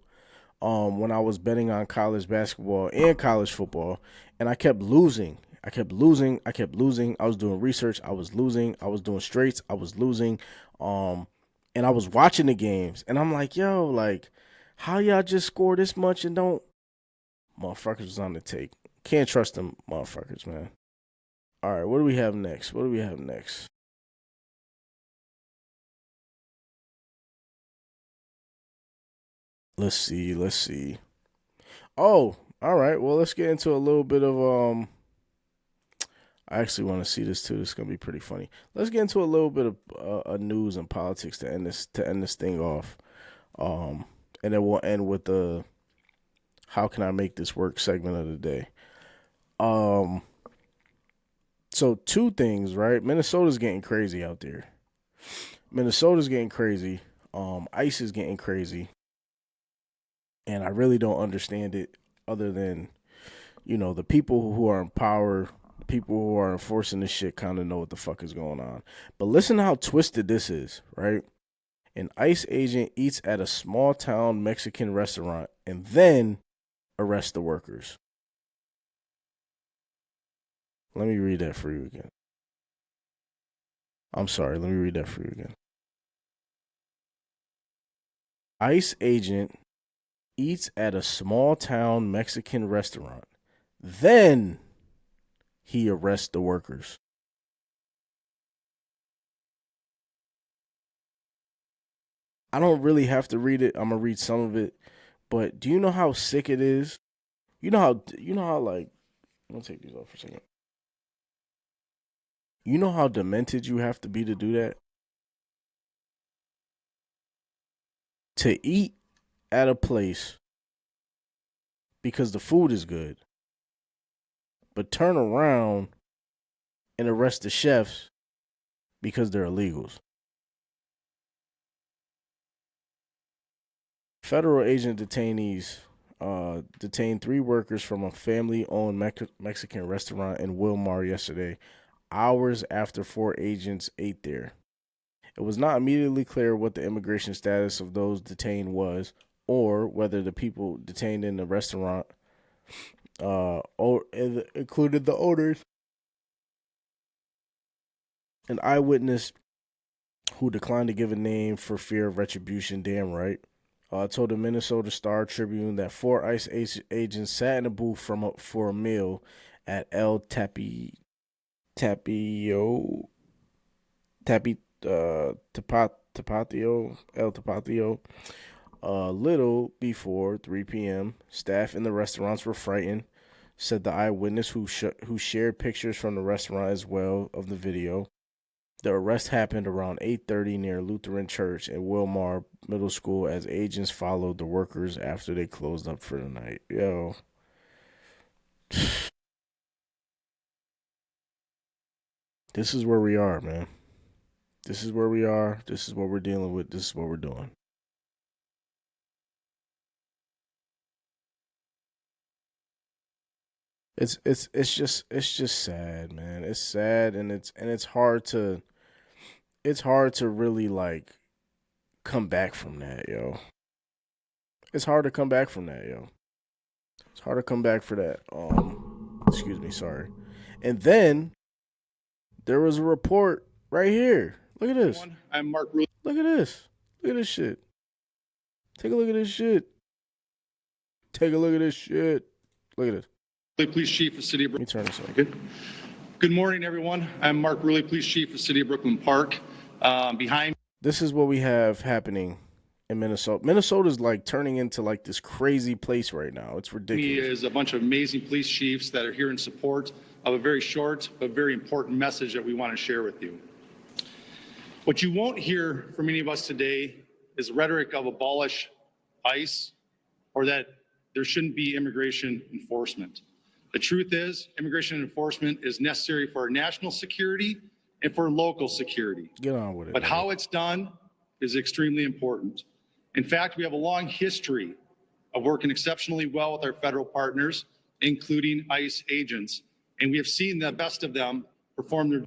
when I was betting on college basketball and college football, and I kept losing. I kept losing. I kept losing. I was doing research. I was losing. I was doing straights. I was losing. And I was watching the games, and I'm like, yo, like, how y'all just score this much and don't? Motherfuckers was on the take. Can't trust them motherfuckers, man. All right, what do we have next? What do we have next? Let's see. Let's see. Oh, all right. Well, let's get into a little bit of I actually want to see this too. This is gonna be pretty funny. Let's get into a little bit of news and politics to end this thing off. Um, and then we'll end with the "How can I make this work?" segment of the day. Um, so two things, right? Minnesota's getting crazy out there. Minnesota's getting crazy. ICE is getting crazy, and I really don't understand it. Other than the people who are in power, the people who are enforcing this shit, kind of know what the fuck is going on. But listen to how twisted this is, right? An ICE agent eats at a small town Mexican restaurant and then arrests the workers. Let me read that for you again. I'm sorry. Let me read that for you again. ICE agent eats at a small town Mexican restaurant. Then he arrests the workers. I don't really have to read it. I'm gonna read some of it. But do you know how sick it is? You know how like I'm gonna take these off for a second. You know how demented you have to be to do that? To eat at a place because the food is good, but turn around and arrest the chefs because they're illegals. Federal agent detainees detained 3 workers from a family-owned Mexican restaurant in Wilmar yesterday, hours after 4 agents ate there. It was not immediately clear what the immigration status of those detained was, or whether the people detained in the restaurant included the owners. An eyewitness who declined to give a name for fear of retribution, damn right, told the Minnesota Star Tribune that 4 ICE agents sat in a booth for a meal at El Tapio Tapatio El Tapatio. Little before 3 p.m., staff in the restaurants were frightened, said the eyewitness who shared pictures from the restaurant as well of the video. The arrest happened around 8:30 near Lutheran Church in Wilmar Middle School as agents followed the workers after they closed up for the night. Yo. This is where we are, man. This is where we are. This is what we're dealing with. This is what we're doing. It's just sad, man. It's sad and it's hard to really like come back from that, yo. It's hard to come back from that, yo. It's hard to come back for that. Excuse me, sorry. And then there was a report right here. Look at this. I'm Mark. Look at this. Look at this shit. Take a look at this shit. Take a look at this shit. Look at this. Police Chief of City of Let me Brooklyn. turn this on. Good morning, everyone. I'm Mark Ruley, Police Chief of City of Brooklyn Park. Behind This is what we have happening in Minnesota. Minnesota's like turning into like this crazy place right now. It's me ridiculous. is a bunch of amazing police chiefs that are here in support of a very short but very important message that we want to share with you. What you won't hear from any of us today is rhetoric of abolish ICE or that there shouldn't be immigration enforcement. The truth is, immigration enforcement is necessary for our national security and for local security. Get on with it. But man. how it's done is extremely important. In fact, we have a long history of working exceptionally well with our federal partners, including ICE agents, and we have seen the best of them perform their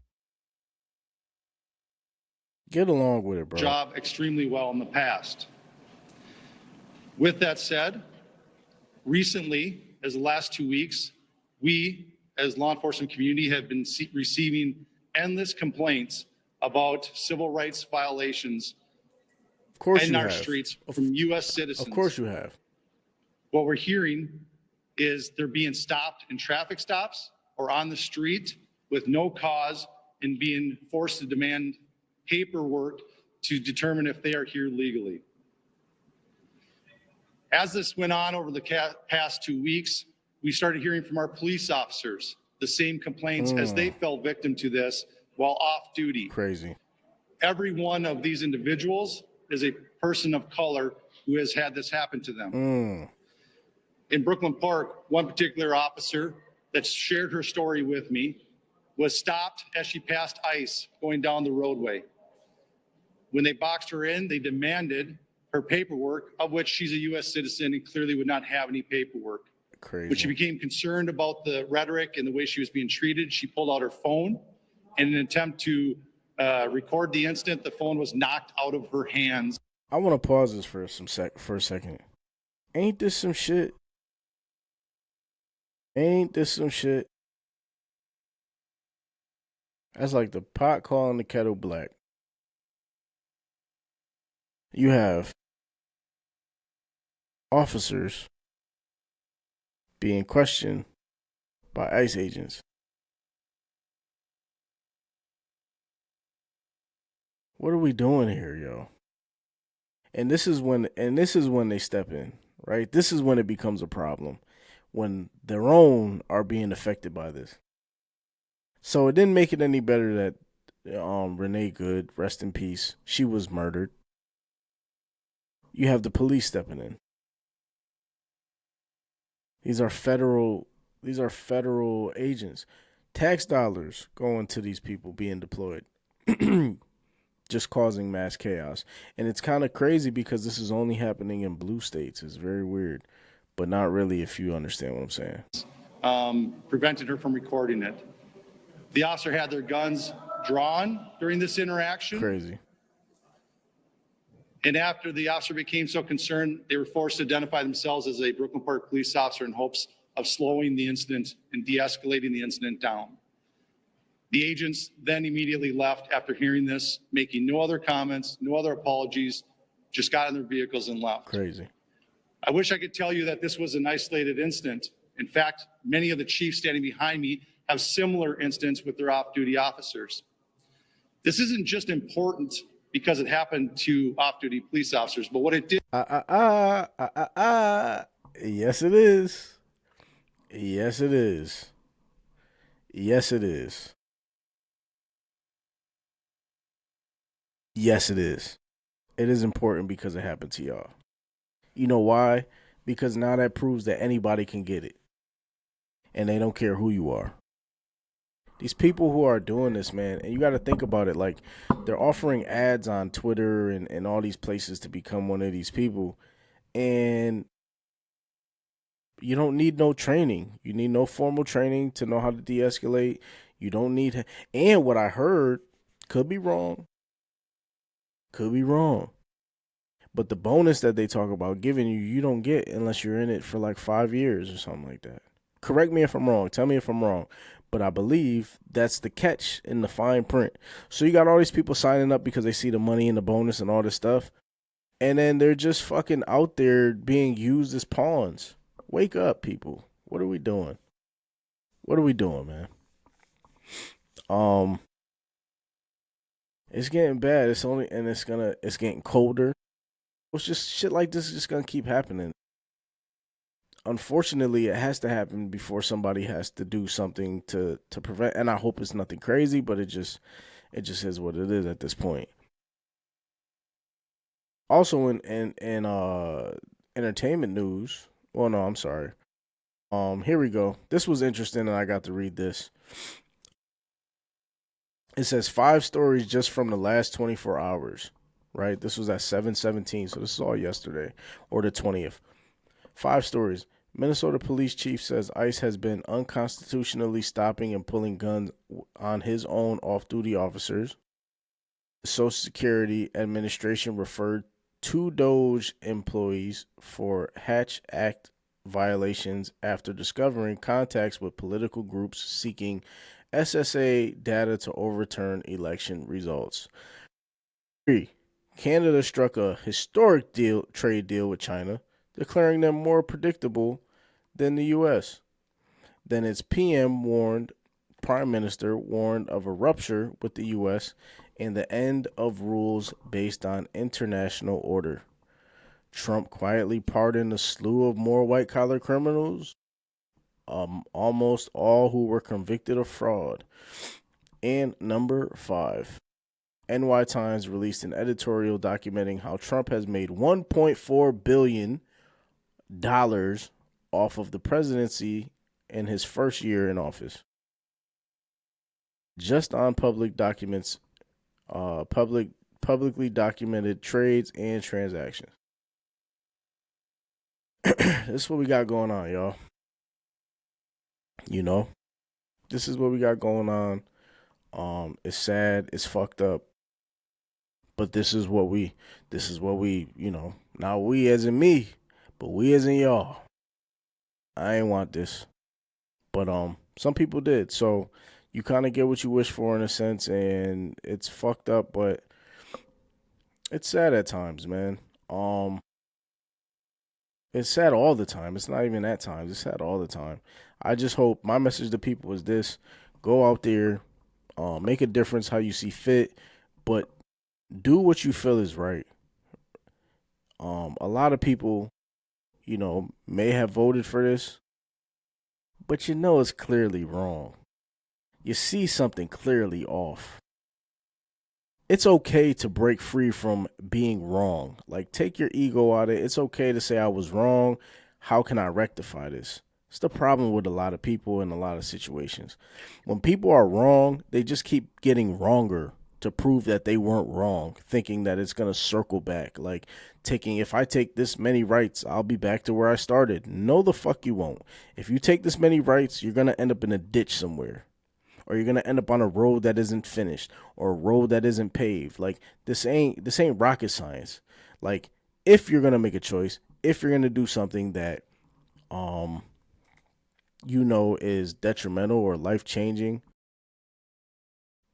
Get along with it, bro. job extremely well in the past. With that said, recently, as the last 2 weeks, we, as law enforcement community, have been receiving endless complaints about civil rights violations Of course in you our have. streets from U.S. citizens. Of course you have. What we're hearing is they're being stopped in traffic stops or on the street with no cause and being forced to demand paperwork to determine if they are here legally. As this went on over the past 2 weeks, we started hearing from our police officers the same complaints as they fell victim to this while off duty. Crazy. Every one of these individuals is a person of color who has had this happen to them. In Brooklyn Park, one particular officer that shared her story with me was stopped as she passed ICE going down the roadway. When they boxed her in, they demanded her paperwork, of which she's a U.S. citizen and clearly would not have any paperwork. Crazy. When she became concerned about the rhetoric and the way she was being treated, she pulled out her phone. In an attempt to record the incident, the phone was knocked out of her hands. I want to pause this for a second. Ain't this some shit? Ain't this some shit? That's like the pot calling the kettle black. You have officers being questioned by ICE agents. What are we doing here, yo? And this is when they step in, right? This is when it becomes a problem. When their own are being affected by this. So it didn't make it any better that Renee Good, rest in peace, she was murdered. You have the police stepping in. These are federal agents. Tax dollars going to these people being deployed. Just causing mass chaos. And it's kind of crazy because this is only happening in blue states. It's very weird, but not really if you understand what I'm saying. Prevented her from recording it. The officer had their guns drawn during this interaction. Crazy. And after the officer became so concerned, they were forced to identify themselves as a Brooklyn Park police officer in hopes of slowing the incident and de-escalating the incident down. The agents then immediately left after hearing this, making no other comments, no other apologies, just got in their vehicles and left. Crazy. I wish I could tell you that this was an isolated incident. In fact, many of the chiefs standing behind me have similar incidents with their off-duty officers. This isn't just important because it happened to off-duty police officers, but what it did. Yes, it is. Yes, it is. Yes, it is. Yes, it is. It is important because it happened to y'all. You know why? Because now that proves that anybody can get it. And they don't care who you are. These people who are doing this, man, and you got to think about it, like they're offering ads on Twitter and all these places to become one of these people. And you don't need no training. You need no formal training to know how to de-escalate. You don't need, and what I heard, could be wrong. But the bonus that they talk about giving you, you don't get unless you're in it for like 5 years or something like that. Correct me if I'm wrong. Tell me if I'm wrong. But I believe that's the catch in the fine print. So you got all these people signing up because they see the money and the bonus and all this stuff. And then they're just fucking out there being used as pawns. Wake up, people. What are we doing? What are we doing, man? It's getting bad. It's getting colder. It's just shit like this is just gonna keep happening. Unfortunately, it has to happen before somebody has to do something to prevent. And I hope it's nothing crazy, but it just is what it is at this point. Also, in entertainment news. Well, no, I'm sorry. Here we go. This was interesting, and I got to read this. It says 5 stories just from the last 24 hours. Right, this was at 7/17, so this is all yesterday or the 20th. 5 stories. Minnesota police chief says ICE has been unconstitutionally stopping and pulling guns on his own off-duty officers. The Social Security Administration referred 2 DOJ employees for Hatch Act violations after discovering contacts with political groups seeking SSA data to overturn election results. 3. Canada struck a historic trade deal with China, declaring them more predictable than the U.S. Then its Prime Minister warned of a rupture with the U.S. and the end of rules based on international order. Trump quietly pardoned a slew of more white-collar criminals, almost all who were convicted of fraud. And number 5. NY Times released an editorial documenting how Trump has made $1.4 billion off of the presidency in his first year in office. Just on publicly documented trades and transactions. This is what we got going on, y'all. You know, this is what we got going on. It's sad. It's fucked up. But this is what we, not we as in me, but we as in y'all. I ain't want this. But some people did. So you kind of get what you wish for in a sense, and it's fucked up, but it's sad at times, man. Um, it's sad all the time. It's not even at times. It's sad all the time. I just hope my message to people is this: go out there, make a difference how you see fit, but do what you feel is right. A lot of people, may have voted for this, but it's clearly wrong. You see something clearly off. It's okay to break free from being wrong. Like, take your ego out of it. It's okay to say I was wrong. How can I rectify this? It's the problem with a lot of people in a lot of situations. When people are wrong, they just keep getting wronger to prove that they weren't wrong, thinking that it's going to circle back. Like, if I take this many rights, I'll be back to where I started. No, the fuck you won't. If you take this many rights, you're going to end up in a ditch somewhere. Or you're gonna end up on a road that isn't finished, or a road that isn't paved. Like, this ain't rocket science. Like, if you're gonna make a choice, if you're gonna do something that is detrimental or life changing,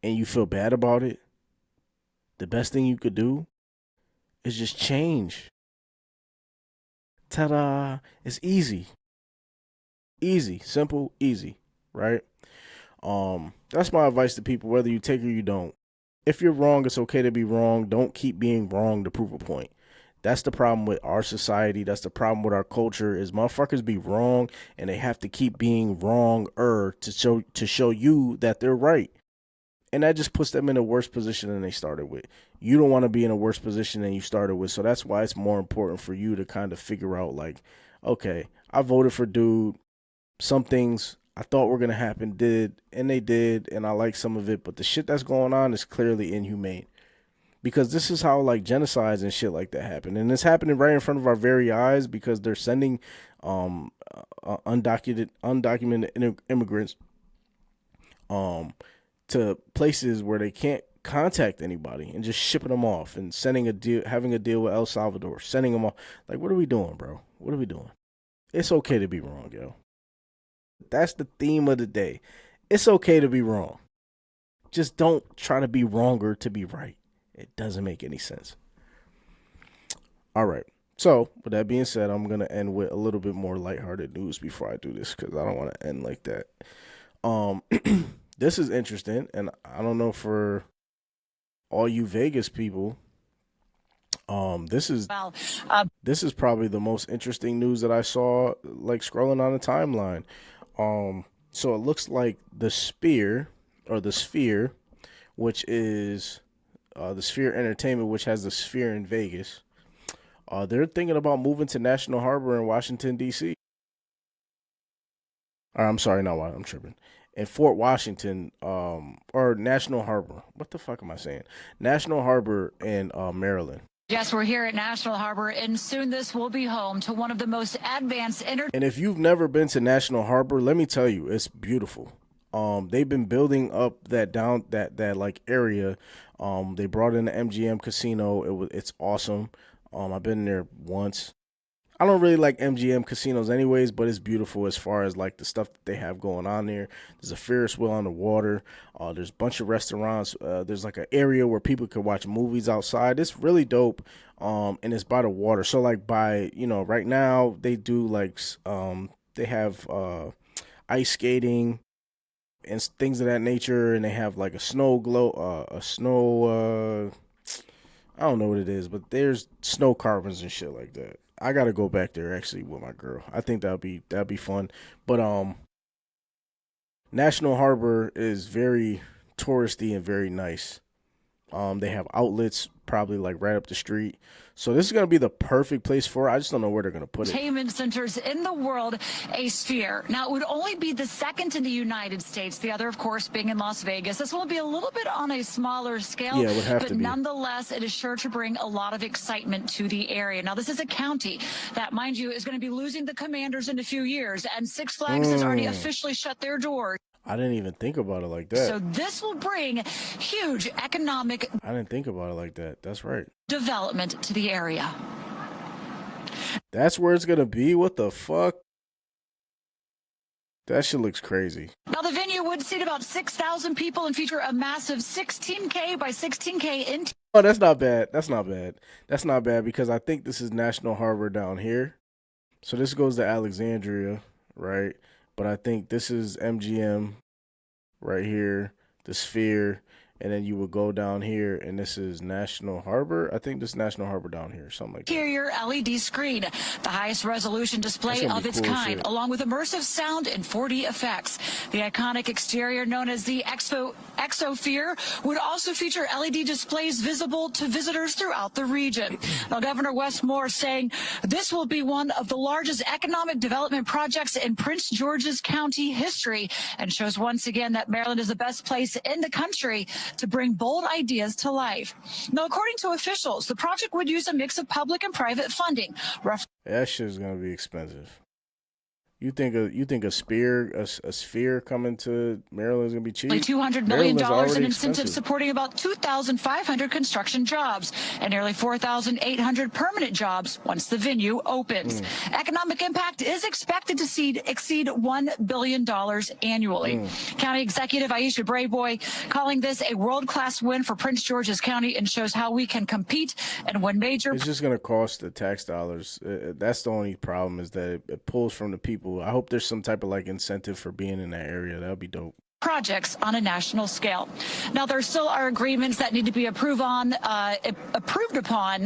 and you feel bad about it, the best thing you could do is just change. Ta-da! It's easy, simple, easy, right? That's my advice to people, whether you take or you don't. If you're wrong, it's okay to be wrong. Don't keep being wrong to prove a point. That's the problem with our society. That's the problem with our culture, is motherfuckers be wrong and they have to keep being wronger to show you that they're right. And that just puts them in a worse position than they started with. You don't want to be in a worse position than you started with. So that's why it's more important for you to kind of figure out, like, okay, I voted for dude. Some things I thought were going to happen and they did, and I like some of it, but the shit that's going on is clearly inhumane. Because this is how, like, genocides and shit like that happen. And it's happening right in front of our very eyes, because they're sending undocumented immigrants to places where they can't contact anybody, and just shipping them off and having a deal with El Salvador, sending them off. Like, what are we doing, bro? What are we doing? It's okay to be wrong, yo. That's the theme of the day. It's okay to be wrong. Just don't try to be wronger to be right. It doesn't make any sense. All right. So, with that being said, I'm going to end with a little bit more lighthearted news before I do this, because I don't want to end like that. This is interesting, and I don't know, for all you Vegas people, this is probably the most interesting news that I saw, like, scrolling on the timeline. So it looks like the Sphere, which is the Sphere Entertainment, which has the Sphere in Vegas. They're thinking about moving to National Harbor in Washington, D.C. I'm sorry, not why, I'm tripping. In Fort Washington, or National Harbor. What the fuck am I saying? National Harbor in Maryland. Yes, we're here at National Harbor, and soon this will be home to one of the most advanced And if you've never been to National Harbor, let me tell you, it's beautiful. They've been building up that like area. They brought in the MGM casino. It's awesome. I've been there once. I don't really like MGM casinos anyways, but it's beautiful as far as, like, the stuff that they have going on there. There's a Ferris wheel on the water. There's a bunch of restaurants. There's like an area where people could watch movies outside. It's really dope. And it's by the water. So, like, right now they do, like, they have ice skating and things of that nature, and they have, like, a snow I don't know what it is, but there's snow carvings and shit like that. I gotta go back there actually with my girl. I think that'd be fun. But National Harbor is very touristy and very nice. They have outlets probably, like, right up the street. So this is going to be the perfect place for it. I just don't know where they're going to put it. Entertainment centers in the world, a Sphere. Now, it would only be the second in the United States, the other, of course, being in Las Vegas. This will be a little bit on a smaller scale, yeah, it would have but to be. Nonetheless, it is sure to bring a lot of excitement to the area. Now, this is a county that, mind you, is going to be losing the Commanders in a few years, and Six Flags has already officially shut their doors. I didn't even think about it like that. So this will bring huge economic I didn't think about it like that. That's right. Development to the area. That's where it's going to be? What the fuck? That shit looks crazy. Now, the venue would seat about 6,000 people and feature a massive 16K by 16K interior. Oh, that's not bad. That's not bad. That's not bad because I think this is National Harbor down here. So this goes to Alexandria, right? But I think this is MGM right here, the Sphere, and then you would go down here, and this is National Harbor. I think this is National Harbor down here, something like that. Interior LED screen, the highest resolution display of its cool kind, shit. along with immersive sound and 4D effects. The iconic exterior, known as the Exosphere, would also feature LED displays visible to visitors throughout the region. Now, Governor Wes Moore saying this will be one of the largest economic development projects in Prince George's County history, and shows once again that Maryland is the best place in the country to bring bold ideas to life. Now, according to officials, the project would use a mix of public and private funding. That shit is gonna be expensive. You think a sphere coming to Maryland is gonna be cheap? $200 million in incentives supporting about 2,500 construction jobs and nearly 4,800 permanent jobs once the venue opens. Economic impact is expected to exceed $1 billion annually. County Executive Aisha Brayboy calling this a world-class win for Prince George's County and shows how we can compete and win major. It's just gonna cost the tax dollars. That's the only problem, is that it pulls from the people. I hope there's some type of like incentive for being in that area. That would be dope. Projects on a national scale. Now, there still are agreements that need to be approved upon,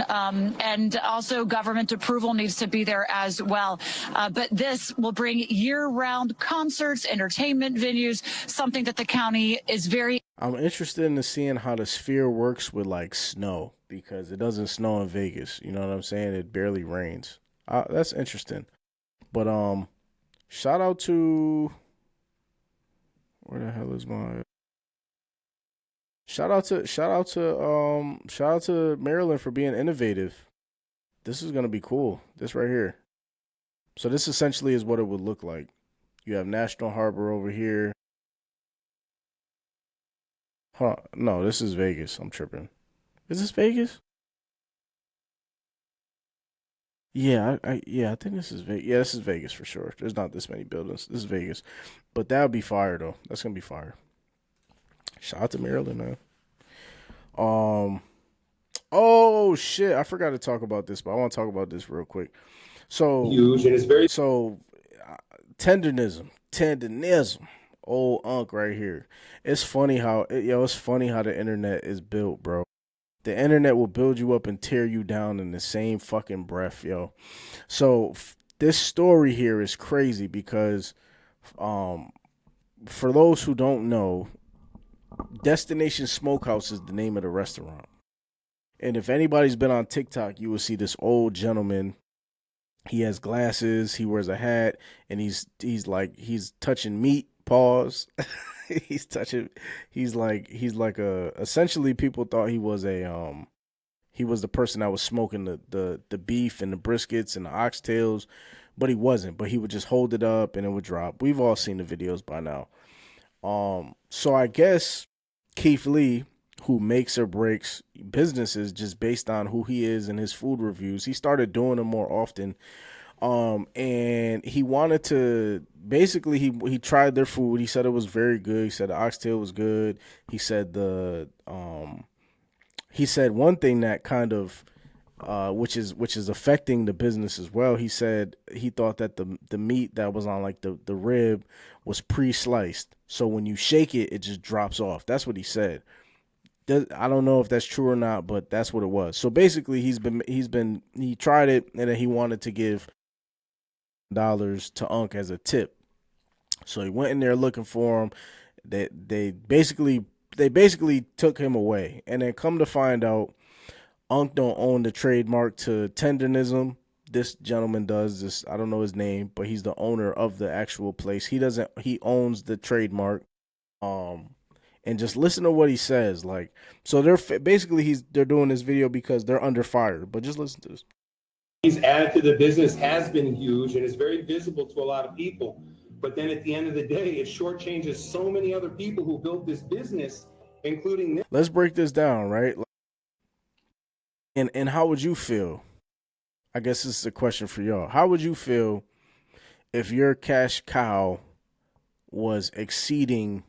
and also government approval needs to be there as well. But this will bring year-round concerts, entertainment venues, something that the county is very. I'm interested in seeing how the Sphere works with like snow, because it doesn't snow in Vegas. You know what I'm saying? It barely rains. That's interesting. But shout out to, where the hell is my, shout out to Maryland for being innovative. This is gonna be cool. This right here. So this essentially is what it would look like. You have National Harbor over here. Huh? No, this is Vegas. I'm tripping. Is this Vegas? Yeah, I think this is Vegas. Yeah, this is Vegas for sure. There's not this many buildings. This is Vegas. But that would be fire though. That's gonna be fire. Shout out to Maryland, man. Oh shit, I forgot to talk about this, but I want to talk about this real quick. So huge, and it's very tenderism. Old Unc right here. It's funny how the internet is built, bro. The internet will build you up and tear you down in the same fucking breath, yo. So this story here is crazy because, for those who don't know, Destination Smokehouse is the name of the restaurant. And if anybody's been on TikTok, you will see this old gentleman. He has glasses, he wears a hat, and he's touching meat. Pause. He's like essentially people thought he was the person that was smoking the beef and the briskets and the oxtails, but he wasn't. But he would just hold it up and it would drop. We've all seen the videos by now. So I guess Keith Lee, who makes or breaks businesses just based on who he is and his food reviews, he started doing them more often. And he wanted to, basically he tried their food. He said it was very good. He said the oxtail was good. He said he said one thing that kind of, which is affecting the business as well. He said he thought that the meat that was on like the rib was pre-sliced. So when you shake it, it just drops off. That's what he said. I don't know if that's true or not, but that's what it was. So basically he tried it, and then he wanted to give $1 to Unc as a tip. So he went in there looking for him. They basically took him away, and then come to find out, Unc don't own the trademark to tenderism. This gentleman does. This, I don't know his name, but he's the owner of the actual place. He owns the trademark. And just listen to what he says. Like, so they're doing this video because they're under fire. But just listen to this. He's added to the business has been huge, and it's very visible to a lot of people. But then at the end of the day, it shortchanges so many other people who built this business, including this. Let's break this down, right? And how would you feel? I guess this is a question for y'all. How would you feel if your cash cow was exceeding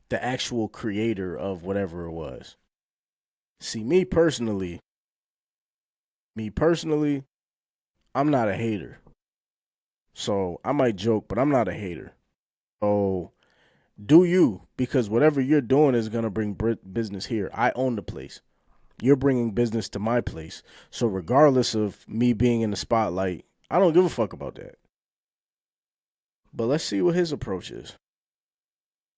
the actual creator of whatever it was. See, me personally, I'm not a hater. So I might joke, but I'm not a hater. So do you, because whatever you're doing is going to bring business here. I own the place. You're bringing business to my place. So regardless of me being in the spotlight, I don't give a fuck about that. But let's see what his approach is.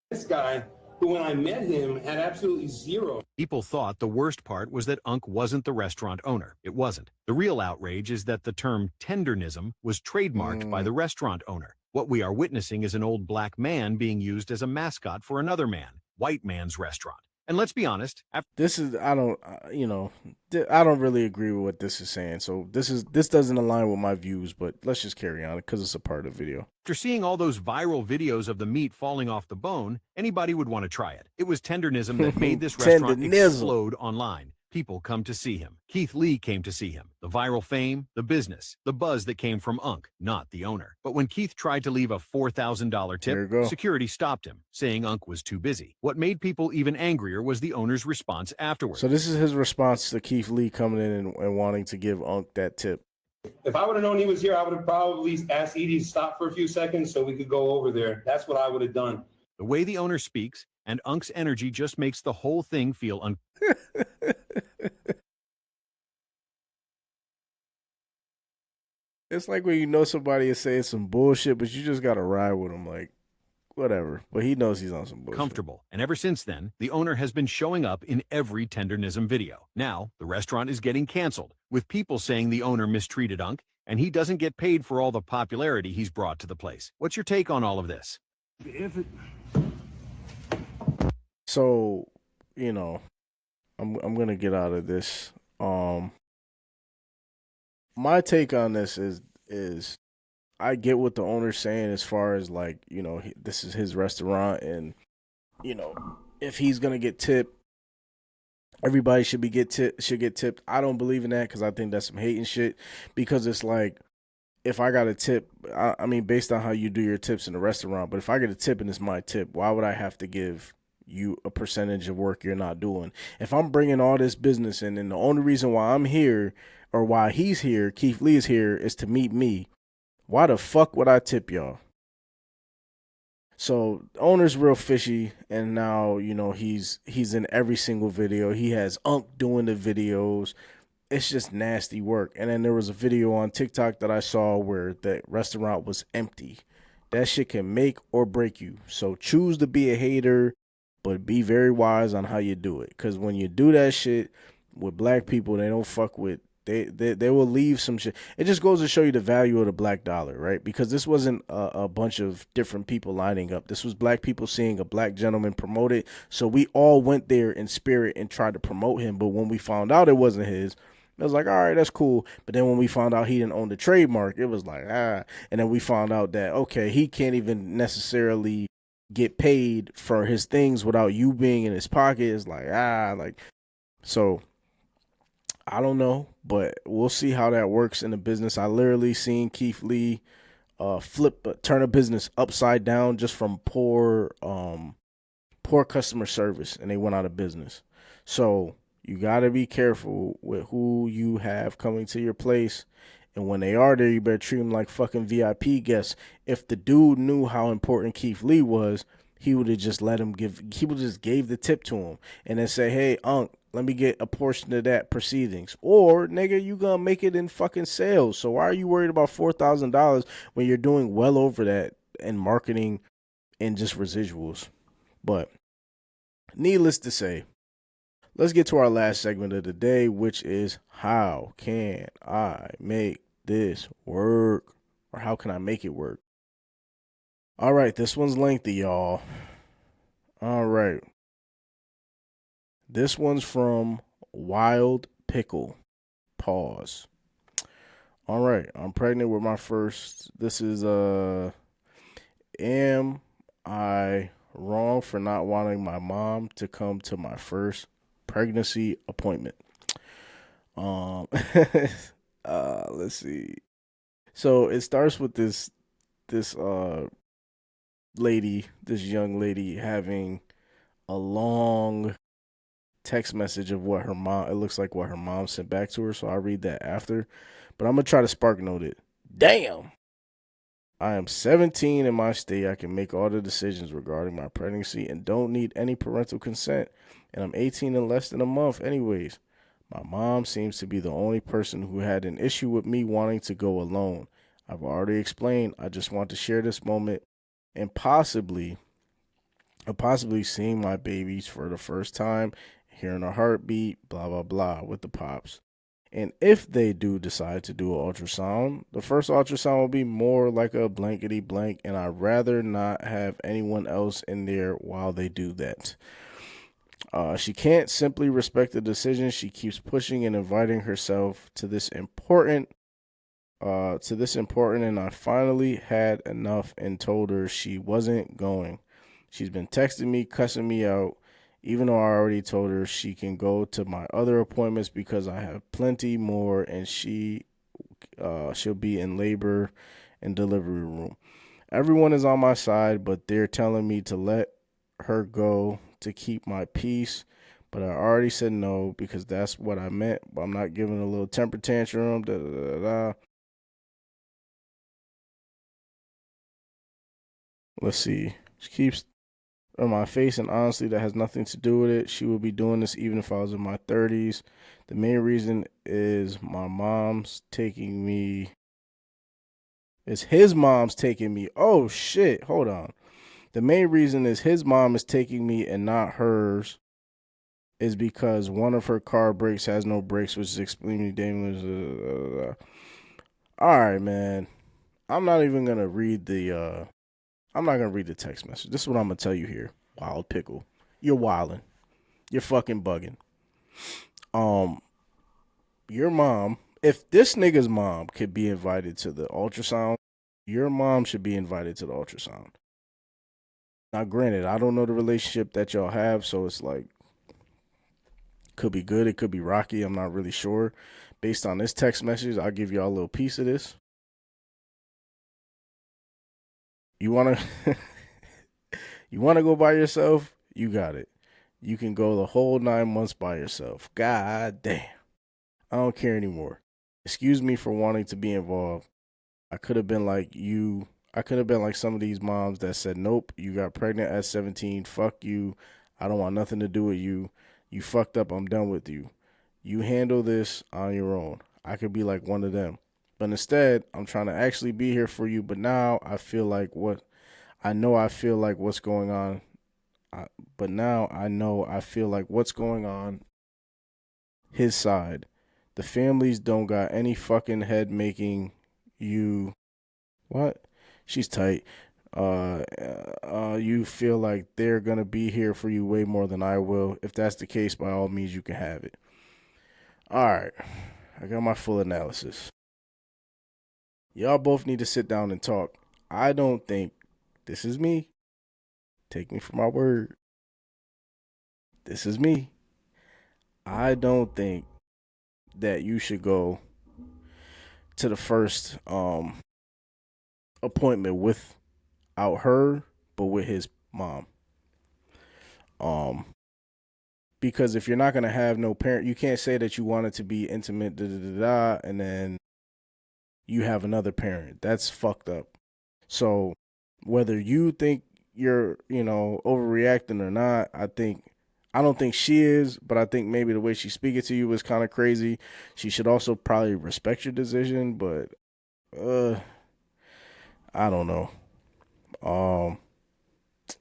This guy, who when I met him had absolutely zero. People thought the worst part was that Unk wasn't the restaurant owner. It wasn't. The real outrage is that the term tendernism was trademarked by the restaurant owner. What we are witnessing is an old black man being used as a mascot for another man, white man's restaurant. And let's be honest, This is I don't really agree with what this is saying. So this doesn't align with my views, but let's just carry on because it's a part of the video. after seeing all those viral videos of the meat falling off the bone, anybody would want to try it. It was tendernism that made this restaurant explode online. People come to see him. Keith Lee came to see him. The viral fame, the business, the buzz that came from Unk, not the owner. But when Keith tried to leave a $4,000 tip, security stopped him, saying Unk was too busy. What made people even angrier was the owner's response afterwards. So this is his response to Keith Lee coming in and wanting to give Unk that tip. If I would have known he was here, I would have probably asked Edie to stop for a few seconds so we could go over there. That's what I would have done. The way the owner speaks and Unk's energy just makes the whole thing feel It's like when you know somebody is saying some bullshit, but you just gotta ride with them, like whatever. But he knows he's on some bullshit. Comfortable. And ever since then, the owner has been showing up in every tendernism video. Now, the restaurant is getting canceled, with people saying the owner mistreated Unk, and he doesn't get paid for all the popularity he's brought to the place. What's your take on all of this? So, I'm gonna get out of this. My take on this is I get what the owner's saying as far as like, this is his restaurant and, if he's going to get tipped, everybody should get tipped. I don't believe in that because I think that's some hating shit because it's like, if I got a tip, I mean, based on how you do your tips in the restaurant, but if I get a tip and it's my tip, why would I have to give you a percentage of work you're not doing? If I'm bringing all this business in and the only reason why I'm here or why he's here, Keith Lee is here, is to meet me, why the fuck would I tip y'all? So the owner's real fishy, and now he's in every single video. He has Unk doing the videos. It's just nasty work. And then there was a video on TikTok that I saw where the restaurant was empty. That shit can make or break you. So choose to be a hater, but be very wise on how you do it. Because when you do that shit with black people, they don't fuck with. They will leave some shit. It just goes to show you the value of the black dollar, right? Because this wasn't a bunch of different people lining up. This was black people seeing a black gentleman promote it. So we all went there in spirit and tried to promote him. But when we found out it wasn't his, it was like, all right, that's cool. But then when we found out he didn't own the trademark, it was like, And then we found out that, okay, he can't even necessarily get paid for his things without you being in his pocket. It's like, so I don't know, but we'll see how that works in the business. I literally seen Keith Lee turn a business upside down just from poor customer service, and they went out of business. So you got to be careful with who you have coming to your place, and when they are there, you better treat them like fucking VIP guests. If the dude knew how important Keith Lee was, he would have just gave the tip to him and then say, hey, Unk, let me get a portion of that proceedings. Or, nigga, you gonna make it in fucking sales. So why are you worried about $4,000 when you're doing well over that in marketing and just residuals? But needless to say, let's get to our last segment of the day, which is how can I make this work? Or how can I make it work? All right, this one's lengthy, y'all. All right. This one's from Wild Pickle. Pause. All right, I'm pregnant with my first. This is am I wrong for not wanting my mom to come to my first pregnancy appointment? Let's see. So it starts with this this young lady having a long text message of what her mom, it looks like what her mom sent back to her. So I'll read that after. But I'm going to try to spark note it. Damn. I am 17 in my state. I can make all the decisions regarding my pregnancy and don't need any parental consent. And I'm 18 in less than a month anyways. My mom seems to be the only person who had an issue with me wanting to go alone. I've already explained. I just want to share this moment and possibly seeing my babies for the first time, hearing a heartbeat, blah, blah, blah, with the pops. And if they do decide to do an ultrasound, the first ultrasound will be more like a blankety blank, and I'd rather not have anyone else in there while they do that. She can't simply respect the decision. She keeps pushing and inviting herself to this important, and I finally had enough and told her she wasn't going. She's been texting me, cussing me out, even though I already told her she can go to my other appointments because I have plenty more, and she'll be in labor and delivery room. Everyone is on my side, but they're telling me to let her go to keep my peace. But I already said no because that's what I meant. But I'm not giving a little temper tantrum. Da, da, da, da. Let's see. She keeps on my face, and honestly, that has nothing to do with it. She would be doing this even if I was in my 30s. The main reason is my mom's taking me. It's his mom's taking me. Oh, shit. Hold on. The main reason is his mom is taking me and not hers is because one of her car brakes has no brakes, which is extremely dangerous. All right, man. I'm not even going to read the I'm not going to read the text message. This is what I'm going to tell you here. Wild pickle. You're wilding. You're fucking bugging. Your mom, if this nigga's mom could be invited to the ultrasound, your mom should be invited to the ultrasound. Now, granted, I don't know the relationship that y'all have, so it's like, could be good, it could be rocky, I'm not really sure. Based on this text message, I'll give y'all a little piece of this. You wanna you wanna go by yourself? You got it. You can go the whole 9 months by yourself. God damn. I don't care anymore. Excuse me for wanting to be involved. I could have been like you. I could have been like some of these moms that said, nope, you got pregnant at 17. Fuck you. I don't want nothing to do with you. You fucked up. I'm done with you. You handle this on your own. I could be like one of them. But instead, I'm trying to actually be here for you. But now I feel like what's going on. But now I know I feel like what's going on his side. The families don't got any fucking head making you what? She's tight. You feel like they're gonna be here for you way more than I will. If that's the case, by all means, you can have it. All right, I got my full analysis. Y'all both need to sit down and talk. I don't think this is me. Take me for my word. This is me. I don't think that you should go to the first appointment without her, but with his mom. Because if you're not gonna have no parent, you can't say that you want it to be intimate, and then you have another parent. That's fucked up. So whether you think you're, overreacting or not, I don't think she is, but I think maybe the way she's speaking to you is kind of crazy. She should also probably respect your decision, but I don't know.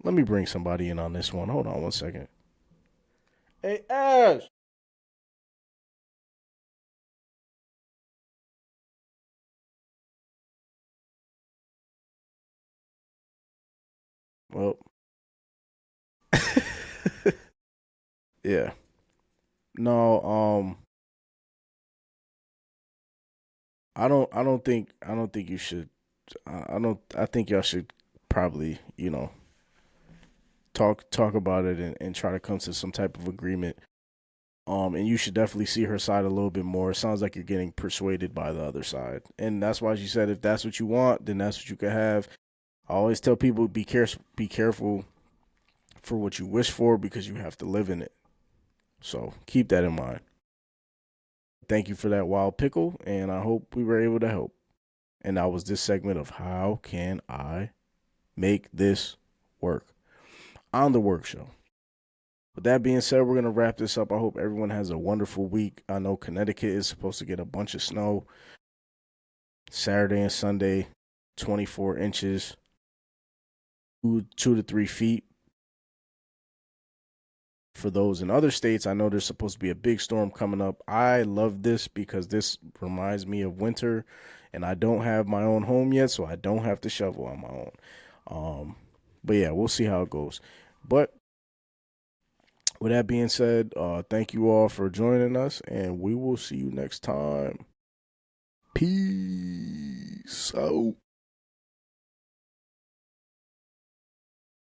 Let me bring somebody in on this one. Hold on 1 second. Hey, Ash. Well, yeah. No, I don't think you should. I think y'all should probably, talk about it and try to come to some type of agreement. And you should definitely see her side a little bit more. It sounds like you're getting persuaded by the other side. And that's why she said if that's what you want, then that's what you can have. I always tell people be careful for what you wish for, because you have to live in it. So keep that in mind. Thank you for that wild pickle, and I hope we were able to help. And that was this segment of How Can I Make This Work on the Work Show. With that being said, we're going to wrap this up. I hope everyone has a wonderful week. I know Connecticut is supposed to get a bunch of snow Saturday and Sunday, 24 inches, 2 to 3 feet. For those in other states, I know there's supposed to be a big storm coming up. I love this because this reminds me of winter, and I don't have my own home yet, so I don't have to shovel on my own. But yeah, we'll see how it goes. But with that being said, thank you all for joining us, and we will see you next time. Peace out.